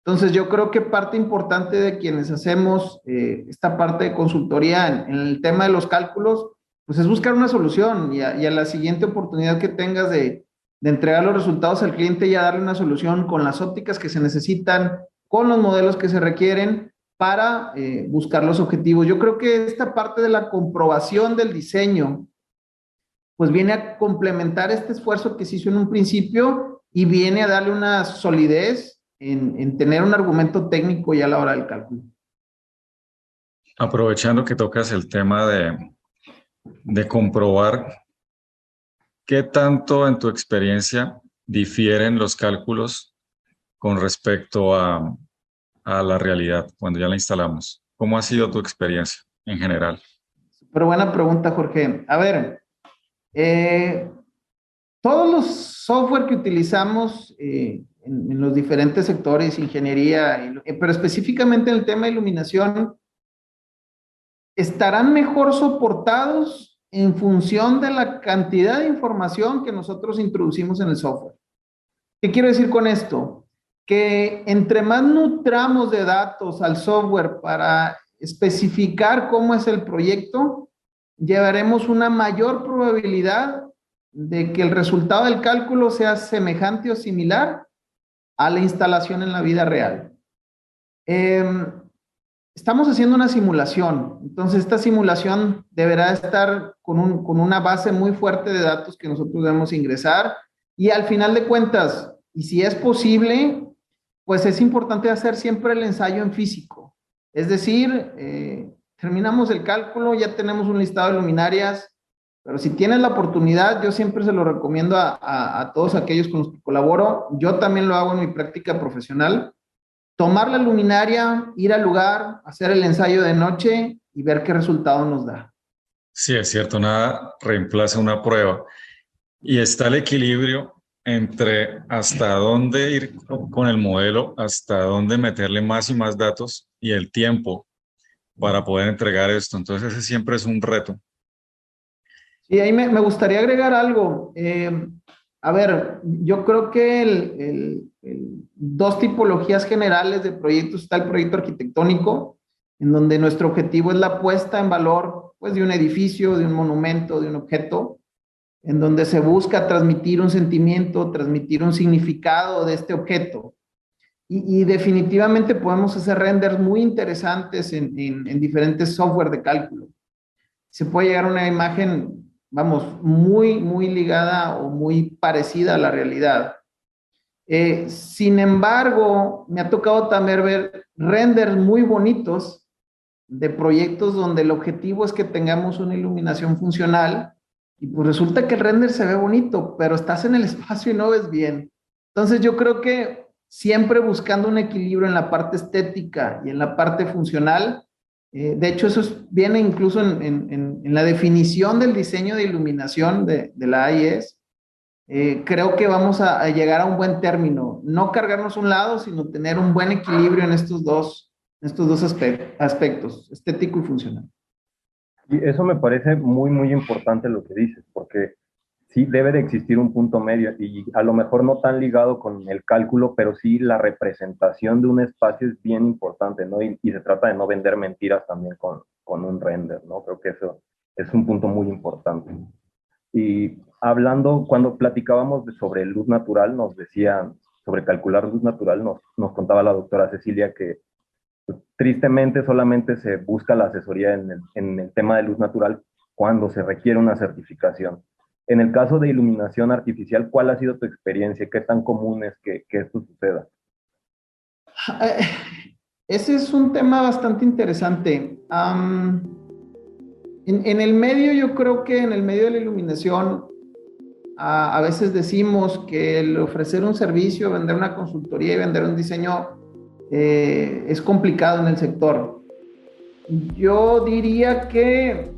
Entonces yo creo que parte importante de quienes hacemos esta parte de consultoría en el tema de los cálculos, pues es buscar una solución y a la siguiente oportunidad que tengas de entregar los resultados al cliente, ya darle una solución con las ópticas que se necesitan, con los modelos que se requieren para buscar los objetivos. Yo creo que esta parte de la comprobación del diseño, pues viene a complementar este esfuerzo que se hizo en un principio y viene a darle una solidez en tener un argumento técnico ya a la hora del cálculo. Aprovechando que tocas el tema de comprobar, ¿qué tanto en tu experiencia difieren los cálculos con respecto a la realidad cuando ya la instalamos? ¿Cómo ha sido tu experiencia en general? Pero buena pregunta, Jorge. A ver, todos los software que utilizamos en los diferentes sectores, ingeniería, pero específicamente en el tema de iluminación, estarán mejor soportados en función de la cantidad de información que nosotros introducimos en el software. ¿Qué quiero decir con esto? Que entre más nutramos de datos al software para especificar cómo es el proyecto, llevaremos una mayor probabilidad de que el resultado del cálculo sea semejante o similar a la instalación en la vida real. estamos haciendo una simulación. Entonces, esta simulación deberá estar con una base muy fuerte de datos que nosotros debemos ingresar. Y al final de cuentas, y si es posible, pues es importante hacer siempre el ensayo en físico. Es decir, terminamos el cálculo, ya tenemos un listado de luminarias, pero si tienes la oportunidad, yo siempre se lo recomiendo a todos aquellos con los que colaboro. Yo también lo hago en mi práctica profesional. Tomar la luminaria, ir al lugar, hacer el ensayo de noche y ver qué resultado nos da. Sí, es cierto, nada reemplaza una prueba. Y está el equilibrio entre hasta dónde ir con el modelo, hasta dónde meterle más y más datos y el tiempo para poder entregar esto. Entonces, ese siempre es un reto. Sí, ahí me gustaría agregar algo. A ver, yo creo que dos tipologías generales de proyectos. Está el proyecto arquitectónico, en donde nuestro objetivo es la puesta en valor, pues, de un edificio, de un monumento, de un objeto, en donde se busca transmitir un sentimiento, transmitir un significado de este objeto. Y definitivamente podemos hacer renders muy interesantes en diferentes software de cálculo. Se puede llegar a una imagen, vamos, muy ligada o muy parecida a la realidad. Sin embargo, me ha tocado también ver renders muy bonitos de proyectos donde el objetivo es que tengamos una iluminación funcional y pues resulta que el render se ve bonito, pero estás en el espacio y no ves bien. Entonces yo creo que siempre buscando un equilibrio en la parte estética y en la parte funcional. De hecho, eso viene incluso en la definición del diseño de iluminación de la AIS. Creo que vamos a llegar a un buen término. No cargarnos un lado, sino tener un buen equilibrio en estos dos aspectos, estético y funcional. Y eso me parece muy importante lo que dices, porque sí debe de existir un punto medio y a lo mejor no tan ligado con el cálculo, pero sí la representación de un espacio es bien importante, ¿no? Y se trata de no vender mentiras también con un render, ¿no? Creo que eso es un punto muy importante. Y hablando, cuando platicábamos sobre luz natural, nos decían, sobre calcular luz natural, nos contaba la doctora Cecilia que pues, tristemente solamente se busca la asesoría en el tema de luz natural cuando se requiere una certificación. En el caso de iluminación artificial, ¿cuál ha sido tu experiencia? ¿Qué tan común es que esto suceda? Ese es un tema bastante interesante. En el medio, yo creo que en el medio de la iluminación, a veces decimos que el ofrecer un servicio, vender una consultoría y vender un diseño es complicado en el sector. Yo diría que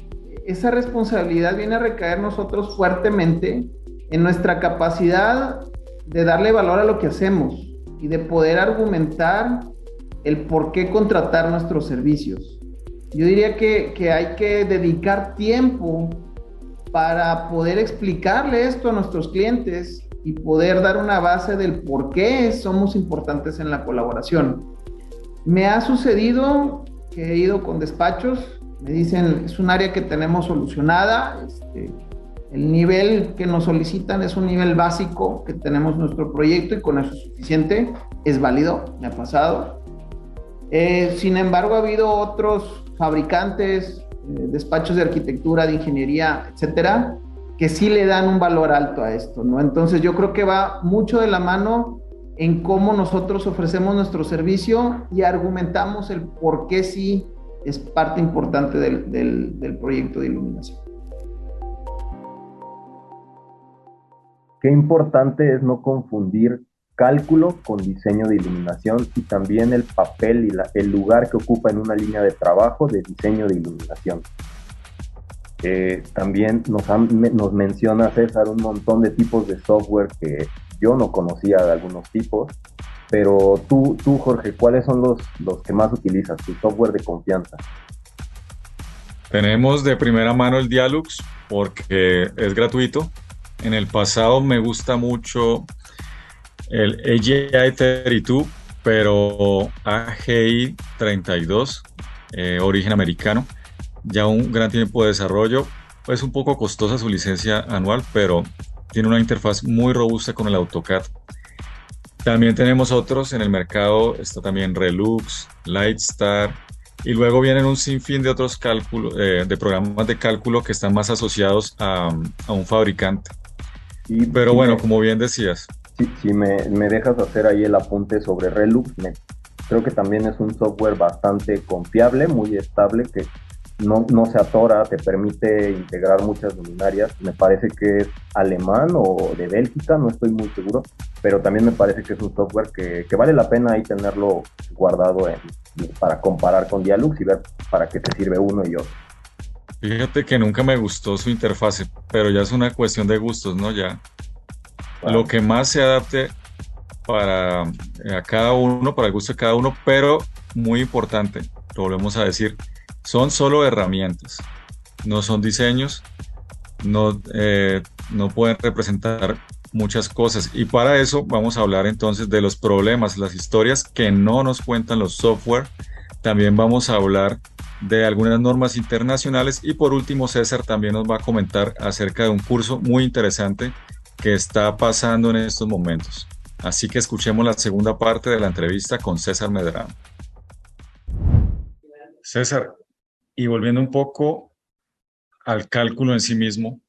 esa responsabilidad viene a recaer nosotros fuertemente en nuestra capacidad de darle valor a lo que hacemos y de poder argumentar el por qué contratar nuestros servicios. Yo diría que hay que dedicar tiempo para poder explicarle esto a nuestros clientes y poder dar una base del por qué somos importantes en la colaboración. Me ha sucedido que he ido con despachos, me dicen, es un área que tenemos solucionada, el nivel que nos solicitan es un nivel básico que tenemos nuestro proyecto y con eso es suficiente, es válido, me ha pasado. Sin embargo, ha habido otros fabricantes, despachos de arquitectura, de ingeniería, etcétera, que sí le dan un valor alto a esto, ¿no? Entonces yo creo que va mucho de la mano en cómo nosotros ofrecemos nuestro servicio y argumentamos el por qué sí es parte importante del proyecto de iluminación. Qué importante es no confundir cálculo con diseño de iluminación y también el papel y el lugar que ocupa en una línea de trabajo de diseño de iluminación. También nos menciona César un montón de tipos de software que yo no conocía de algunos tipos, pero tú Jorge, ¿cuáles son los que más utilizas, tu software de confianza? Tenemos de primera mano el Dialux porque es gratuito. En el pasado me gusta mucho el AGI 32, pero AGI 32, origen americano. Ya un gran tiempo de desarrollo. Es un poco costosa su licencia anual, pero tiene una interfaz muy robusta con el AutoCAD. También tenemos otros en el mercado, está también Relux, Lightstar, Y luego vienen un sinfín de otros cálculos, de programas de cálculo que están más asociados a un fabricante. Y Pero bueno, como bien decías, si me dejas hacer ahí el apunte sobre Relux, creo que también es un software bastante confiable, muy estable, que no se atora, te permite integrar muchas luminarias. Me parece que es alemán o de Bélgica, no estoy muy seguro, pero también me parece que es un software que vale la pena ahí tenerlo guardado para comparar con Dialux y ver para qué te sirve uno y otro. fíjate que nunca me gustó su interfase, pero ya es una cuestión de gustos, ¿no? Ya lo Wow. que más se adapte para a cada uno, para el gusto de cada uno, pero muy importante, lo volvemos a decir, son solo herramientas, no son diseños, no pueden representar muchas cosas. Y para eso vamos a hablar entonces de los problemas, las historias que no nos cuentan los software. También vamos a hablar de algunas normas internacionales y por último César también nos va a comentar acerca de un curso muy interesante que está pasando en estos momentos. Así que escuchemos la segunda parte de la entrevista con César Medrano. César, y volviendo un poco al cálculo en sí mismo,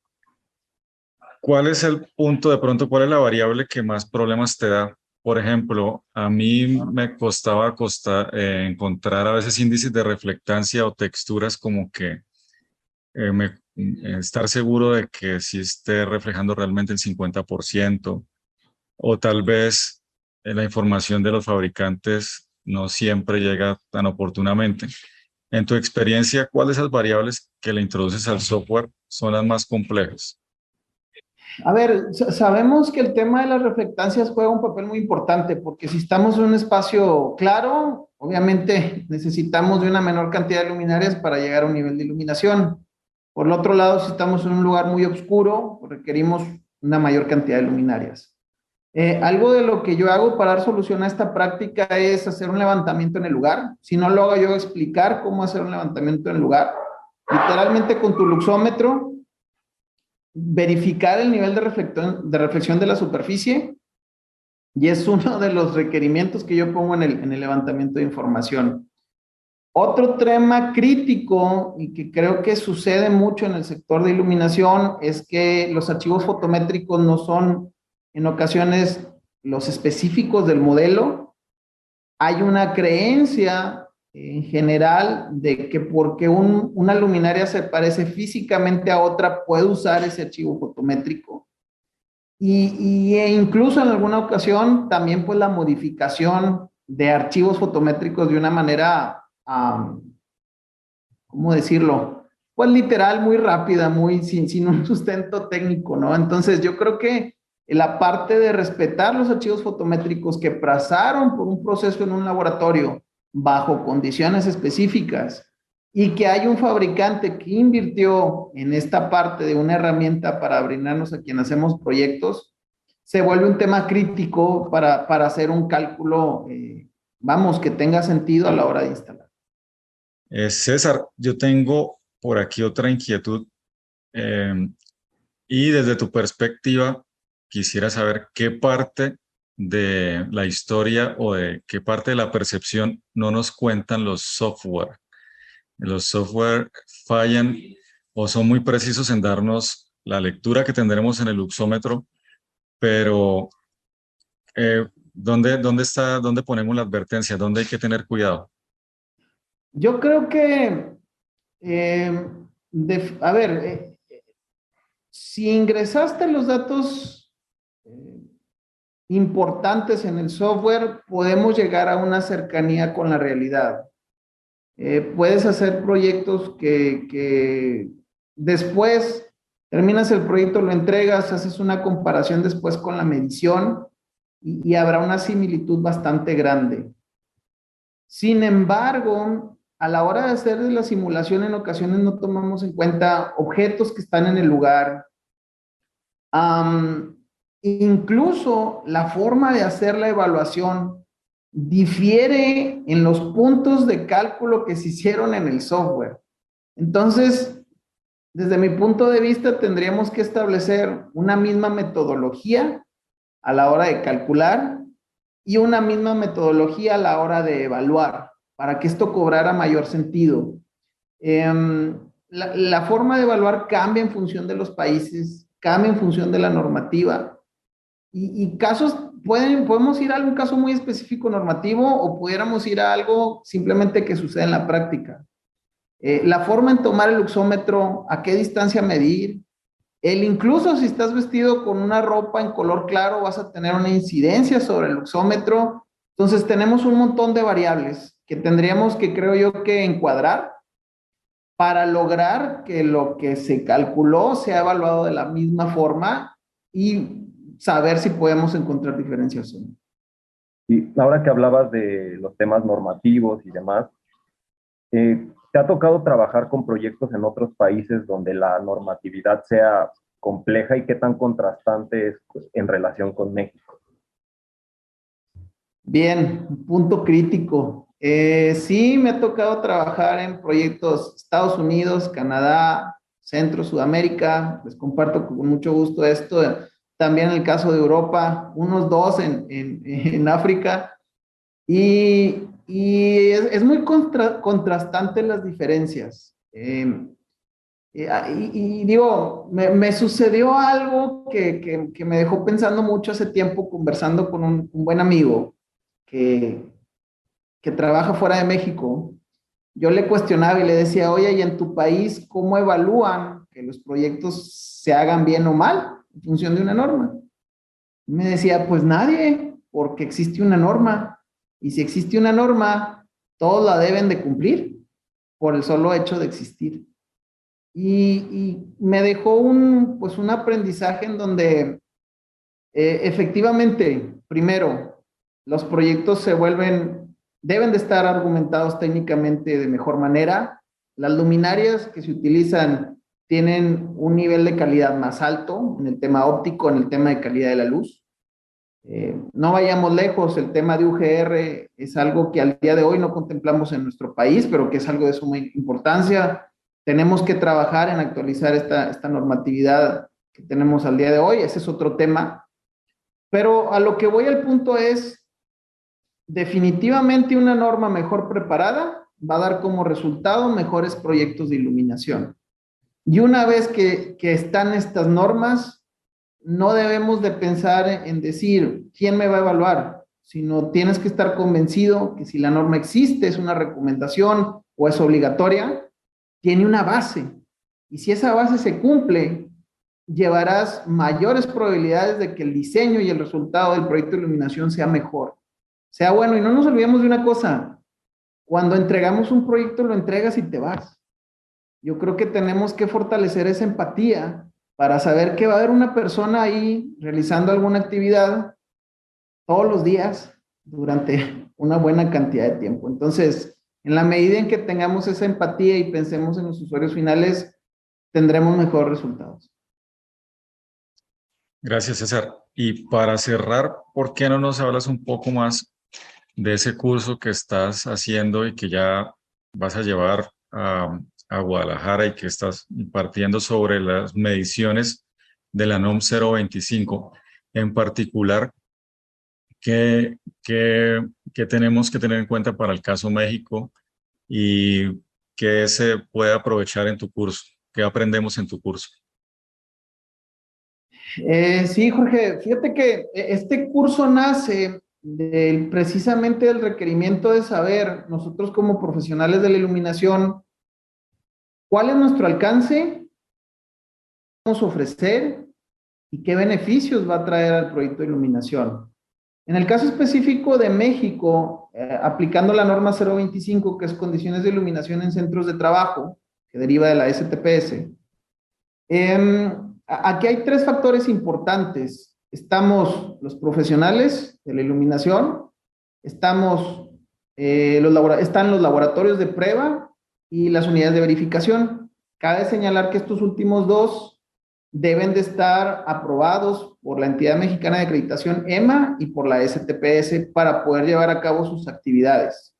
¿cuál es el punto de pronto, cuál es la variable que más problemas te da? Por ejemplo, a mí me encontrar a veces índices de reflectancia o texturas como que estar seguro de que sí esté reflejando realmente el 50%, o tal vez la información de los fabricantes no siempre llega tan oportunamente. En tu experiencia, ¿cuáles de esas variables que le introduces al software son las más complejas? A ver, sabemos que el tema de las reflectancias juega un papel muy importante porque si estamos en un espacio claro, obviamente necesitamos de una menor cantidad de luminarias para llegar a un nivel de iluminación. Por el otro lado, si estamos en un lugar muy oscuro, pues requerimos una mayor cantidad de luminarias. Algo de lo que yo hago para dar solución a esta práctica es hacer un levantamiento en el lugar. Si no lo hago yo, explicar cómo hacer un levantamiento en el lugar. Literalmente con tu luxómetro, verificar el nivel de reflexión de la superficie y es uno de los requerimientos que yo pongo en el levantamiento de información. Otro tema crítico y que creo que sucede mucho en el sector de iluminación es que los archivos fotométricos no son en ocasiones los específicos del modelo. Hay una creencia en general de que porque una luminaria se parece físicamente a otra, puede usar ese archivo fotométrico. E incluso en alguna ocasión también pues la modificación de archivos fotométricos de una manera, ¿cómo decirlo? Pues literal, muy rápida, muy sin un sustento técnico, ¿no? Entonces yo creo que la parte de respetar los archivos fotométricos que pasaron por un proceso en un laboratorio bajo condiciones específicas y que hay un fabricante que invirtió en esta parte de una herramienta para brindarnos a quien hacemos proyectos, se vuelve un tema crítico para hacer un cálculo, vamos, que tenga sentido a la hora de instalar. César, yo tengo por aquí otra inquietud y desde tu perspectiva quisiera saber qué parte de la historia o de qué parte de la percepción no nos cuentan los software. Los software fallan o son muy precisos en darnos la lectura que tendremos en el luxómetro, pero ¿dónde ponemos la advertencia? ¿Dónde hay que tener cuidado? Yo creo que, a ver, si ingresaste los datos importantes en el software, podemos llegar a una cercanía con la realidad. Puedes hacer proyectos que después terminas el proyecto, lo entregas, haces una comparación después con la medición y habrá una similitud bastante grande. Sin embargo, a la hora de hacer la simulación, en ocasiones no tomamos en cuenta objetos que están en el lugar. Incluso la forma de hacer la evaluación difiere en los puntos de cálculo que se hicieron en el software. Entonces, desde mi punto de vista, tendríamos que establecer una misma metodología a la hora de calcular y una misma metodología a la hora de evaluar. para que esto cobrara mayor sentido. La forma de evaluar cambia en función de los países, cambia en función de la normativa, y casos, podemos ir a algún caso muy específico normativo o pudiéramos ir a algo simplemente que sucede en la práctica. La forma en tomar el luxómetro, a qué distancia medir, incluso si estás vestido con una ropa en color claro, vas a tener una incidencia sobre el luxómetro. Entonces tenemos un montón de variables que tendríamos que, creo yo, que encuadrar para lograr que lo que se calculó sea evaluado de la misma forma y saber si podemos encontrar diferencias o no. Y ahora que hablabas de los temas normativos y demás, ¿te ha tocado trabajar con proyectos en otros países donde la normatividad sea compleja y qué tan contrastante es en relación con México? Bien, punto crítico. Sí, me ha tocado trabajar en proyectos Estados Unidos, Canadá, Centro, Sudamérica. Les comparto con mucho gusto esto. También en el caso de Europa, unos 2 en África. Y es muy contrastante las diferencias. Digo, me sucedió algo que me dejó pensando mucho hace tiempo, conversando con un buen amigo que trabaja fuera de México. Yo le cuestionaba y le decía, oye, ¿y en tu país cómo evalúan que los proyectos se hagan bien o mal en función de una norma? Y me decía, pues nadie, porque existe una norma. Y si existe una norma, todos la deben de cumplir por el solo hecho de existir. Y me dejó un aprendizaje en donde efectivamente, primero, los proyectos deben de estar argumentados técnicamente de mejor manera. Las luminarias que se utilizan tienen un nivel de calidad más alto en el tema óptico, en el tema de calidad de la luz. No vayamos lejos, el tema de UGR es algo que al día de hoy no contemplamos en nuestro país, pero que es algo de suma importancia. Tenemos que trabajar en actualizar esta normatividad que tenemos al día de hoy, ese es otro tema. Pero a lo que voy al punto es, definitivamente una norma mejor preparada va a dar como resultado mejores proyectos de iluminación. Y una vez que están estas normas, no debemos de pensar en decir quién me va a evaluar, sino tienes que estar convencido que si la norma existe, es una recomendación o es obligatoria, tiene una base. Y si esa base se cumple, llevarás mayores probabilidades de que el diseño y el resultado del proyecto de iluminación sea mejor, sea bueno. Y no nos olvidemos de una cosa, cuando entregamos un proyecto lo entregas y te vas. Yo creo que tenemos que fortalecer esa empatía para saber que va a haber una persona ahí realizando alguna actividad todos los días durante una buena cantidad de tiempo. Entonces, en la medida en que tengamos esa empatía y pensemos en los usuarios finales, tendremos mejores resultados. Gracias, César. Y para cerrar, ¿por qué no nos hablas un poco más de ese curso que estás haciendo y que ya vas a llevar a Guadalajara y que estás impartiendo sobre las mediciones de la NOM 025? En particular, ¿qué tenemos que tener en cuenta para el caso México y qué se puede aprovechar en tu curso? ¿Qué aprendemos en tu curso? Sí, Jorge, fíjate que este curso nace precisamente del requerimiento de saber, nosotros como profesionales de la iluminación, cuál es nuestro alcance, qué vamos a ofrecer y qué beneficios va a traer al proyecto de iluminación. En el caso específico de México, aplicando la norma 025, que es condiciones de iluminación en centros de trabajo, que deriva de la STPS, aquí hay 3 factores importantes. Estamos los profesionales de la iluminación, están los laboratorios de prueba y las unidades de verificación. Cabe señalar que estos últimos 2 deben de estar aprobados por la entidad mexicana de acreditación EMA y por la STPS para poder llevar a cabo sus actividades.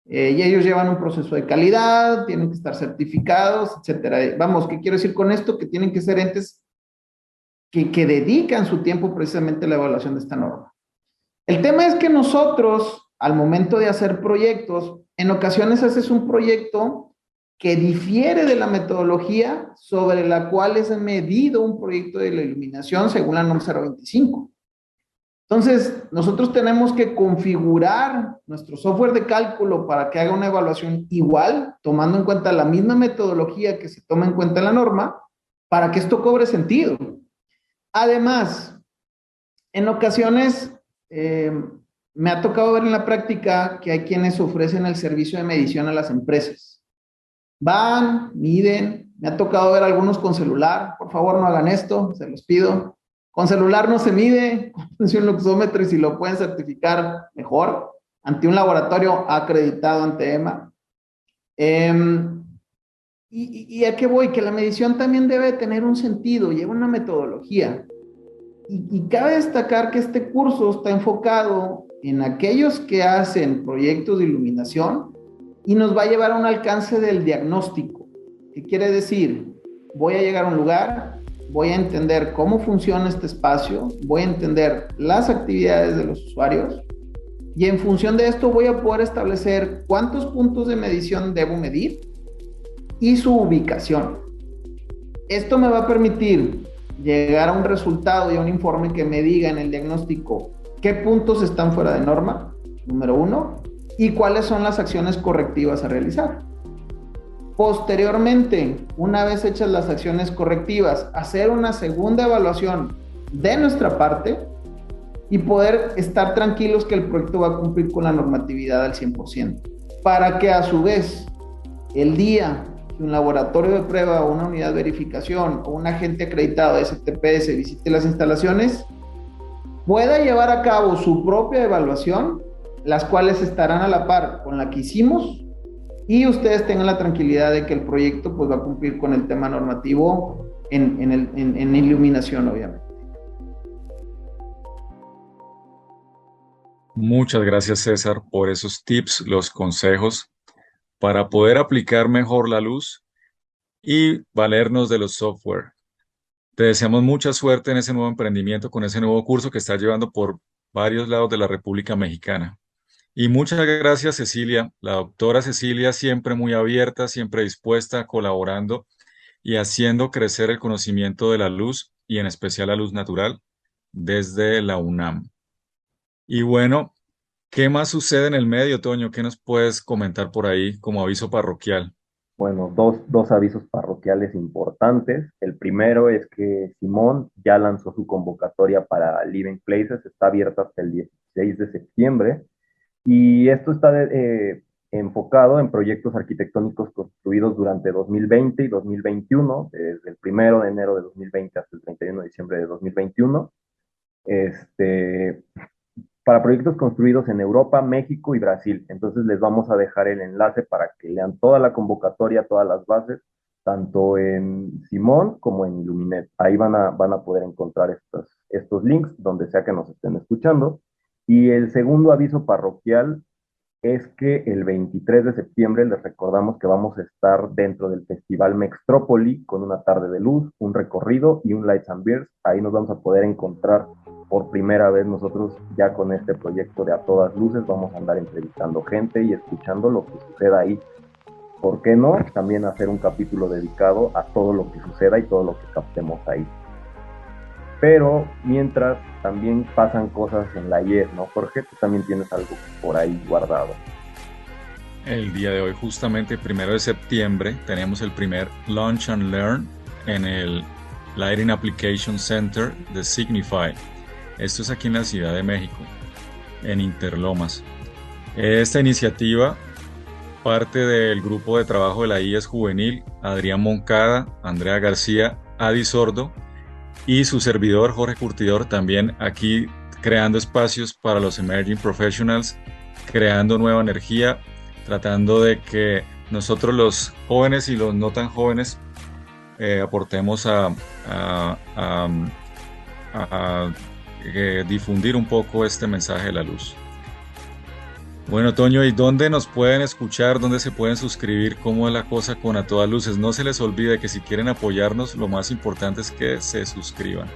Y ellos llevan un proceso de calidad, tienen que estar certificados, etcétera. Vamos, ¿qué quiero decir con esto? Que tienen que ser entes que dedican su tiempo precisamente a la evaluación de esta norma. El tema es que nosotros al momento de hacer proyectos, en ocasiones haces un proyecto que difiere de la metodología sobre la cual es medido un proyecto de la iluminación según la NOM 025. Entonces, nosotros tenemos que configurar nuestro software de cálculo para que haga una evaluación igual, tomando en cuenta la misma metodología que se toma en cuenta en la norma, para que esto cobre sentido. Además, en ocasiones me ha tocado ver en la práctica que hay quienes ofrecen el servicio de medición a las empresas. Van, miden, me ha tocado ver algunos con celular. Por favor, no hagan esto, se los pido. Con celular no se mide, cómprense un luxómetro y si lo pueden certificar, mejor, ante un laboratorio acreditado ante EMA. ¿Y a qué voy? Que la medición también debe tener un sentido, lleva una metodología. Y cabe destacar que este curso está enfocado en aquellos que hacen proyectos de iluminación y nos va a llevar a un alcance del diagnóstico. ¿Qué quiere decir? Voy a llegar a un lugar, voy a entender cómo funciona este espacio, voy a entender las actividades de los usuarios y en función de esto voy a poder establecer cuántos puntos de medición debo medir y su ubicación. Esto me va a permitir llegar a un resultado y a un informe que me diga en el diagnóstico qué puntos están fuera de norma, número 1, y cuáles son las acciones correctivas a realizar. Posteriormente, una vez hechas las acciones correctivas, hacer una segunda evaluación de nuestra parte y poder estar tranquilos que el proyecto va a cumplir con la normatividad al 100%. Para que a su vez, el día que un laboratorio de prueba o una unidad de verificación o un agente acreditado de STPS visite las instalaciones, pueda llevar a cabo su propia evaluación, las cuales estarán a la par con la que hicimos, y ustedes tengan la tranquilidad de que el proyecto pues va a cumplir con el tema normativo en iluminación, obviamente. Muchas gracias, César, por esos tips, los consejos para poder aplicar mejor la luz y valernos de los software. Te deseamos mucha suerte en ese nuevo emprendimiento, con ese nuevo curso que estás llevando por varios lados de la República Mexicana. Y muchas gracias, Cecilia, la doctora Cecilia, siempre muy abierta, siempre dispuesta, colaborando y haciendo crecer el conocimiento de la luz y en especial la luz natural desde la UNAM. Y bueno, ¿qué más sucede en el medio, Toño? ¿Qué nos puedes comentar por ahí como aviso parroquial? Bueno, dos avisos parroquiales importantes. El primero es que Simón ya lanzó su convocatoria para Living Places, está abierta hasta el 16 de septiembre. Y esto está enfocado en proyectos arquitectónicos construidos durante 2020 y 2021, desde el 1 de enero de 2020 hasta el 31 de diciembre de 2021, para proyectos construidos en Europa, México y Brasil. Entonces les vamos a dejar el enlace para que lean toda la convocatoria, todas las bases, tanto en Simón como en Illuminet. Ahí van a poder encontrar estos links donde sea que nos estén escuchando. Y el segundo aviso parroquial es que el 23 de septiembre les recordamos que vamos a estar dentro del Festival Mextrópoli con una tarde de luz, un recorrido y un Lights and Beers. Ahí nos vamos a poder encontrar por primera vez nosotros ya con este proyecto de A Todas Luces. Vamos a andar entrevistando gente y escuchando lo que suceda ahí. ¿Por qué no? También hacer un capítulo dedicado a todo lo que suceda y todo lo que captemos ahí. Pero mientras también pasan cosas en la IES, ¿no, Jorge? Tú también tienes algo por ahí guardado. El día de hoy, justamente 1 de septiembre, tenemos el primer Launch and Learn en el Lighting Application Center de Signify. Esto es aquí en la Ciudad de México, en Interlomas. Esta iniciativa parte del grupo de trabajo de la IES Juvenil, Adrián Moncada, Andrea García, Adi Sordo, y su servidor Jorge Curtidor, también aquí creando espacios para los Emerging Professionals, creando nueva energía, tratando de que nosotros los jóvenes y los no tan jóvenes aportemos a difundir un poco este mensaje de la luz. Bueno, Toño, ¿y dónde nos pueden escuchar? ¿Dónde se pueden suscribir? ¿Cómo es la cosa con A Todas Luces? No se les olvide que si quieren apoyarnos, lo más importante es que se suscriban.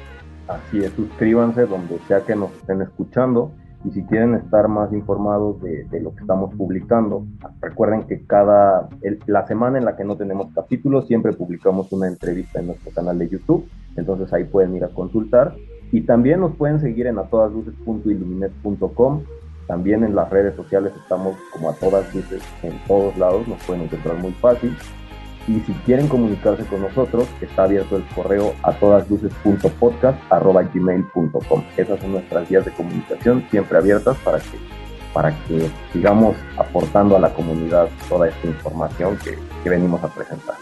Así es, suscríbanse donde sea que nos estén escuchando. Y si quieren estar más informados de lo que estamos publicando, recuerden que la semana en la que no tenemos capítulos, siempre publicamos una entrevista en nuestro canal de YouTube, entonces ahí pueden ir a consultar. Y también nos pueden seguir en atodasluces.iluminet.com. También en las redes sociales estamos como a todas luces en todos lados, nos pueden encontrar muy fácil. Y si quieren comunicarse con nosotros, está abierto el correo atodasluces.podcast@gmail.com. Esas son nuestras vías de comunicación, siempre abiertas para que sigamos aportando a la comunidad toda esta información que venimos a presentar.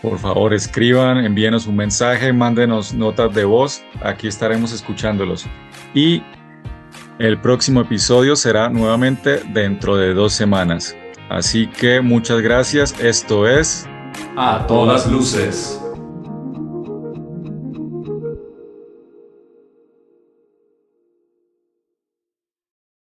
Por favor, escriban, envíenos un mensaje, mándenos notas de voz, aquí estaremos escuchándolos. Y el próximo episodio será nuevamente dentro de 2 semanas. Así que muchas gracias, esto es A Todas Luces.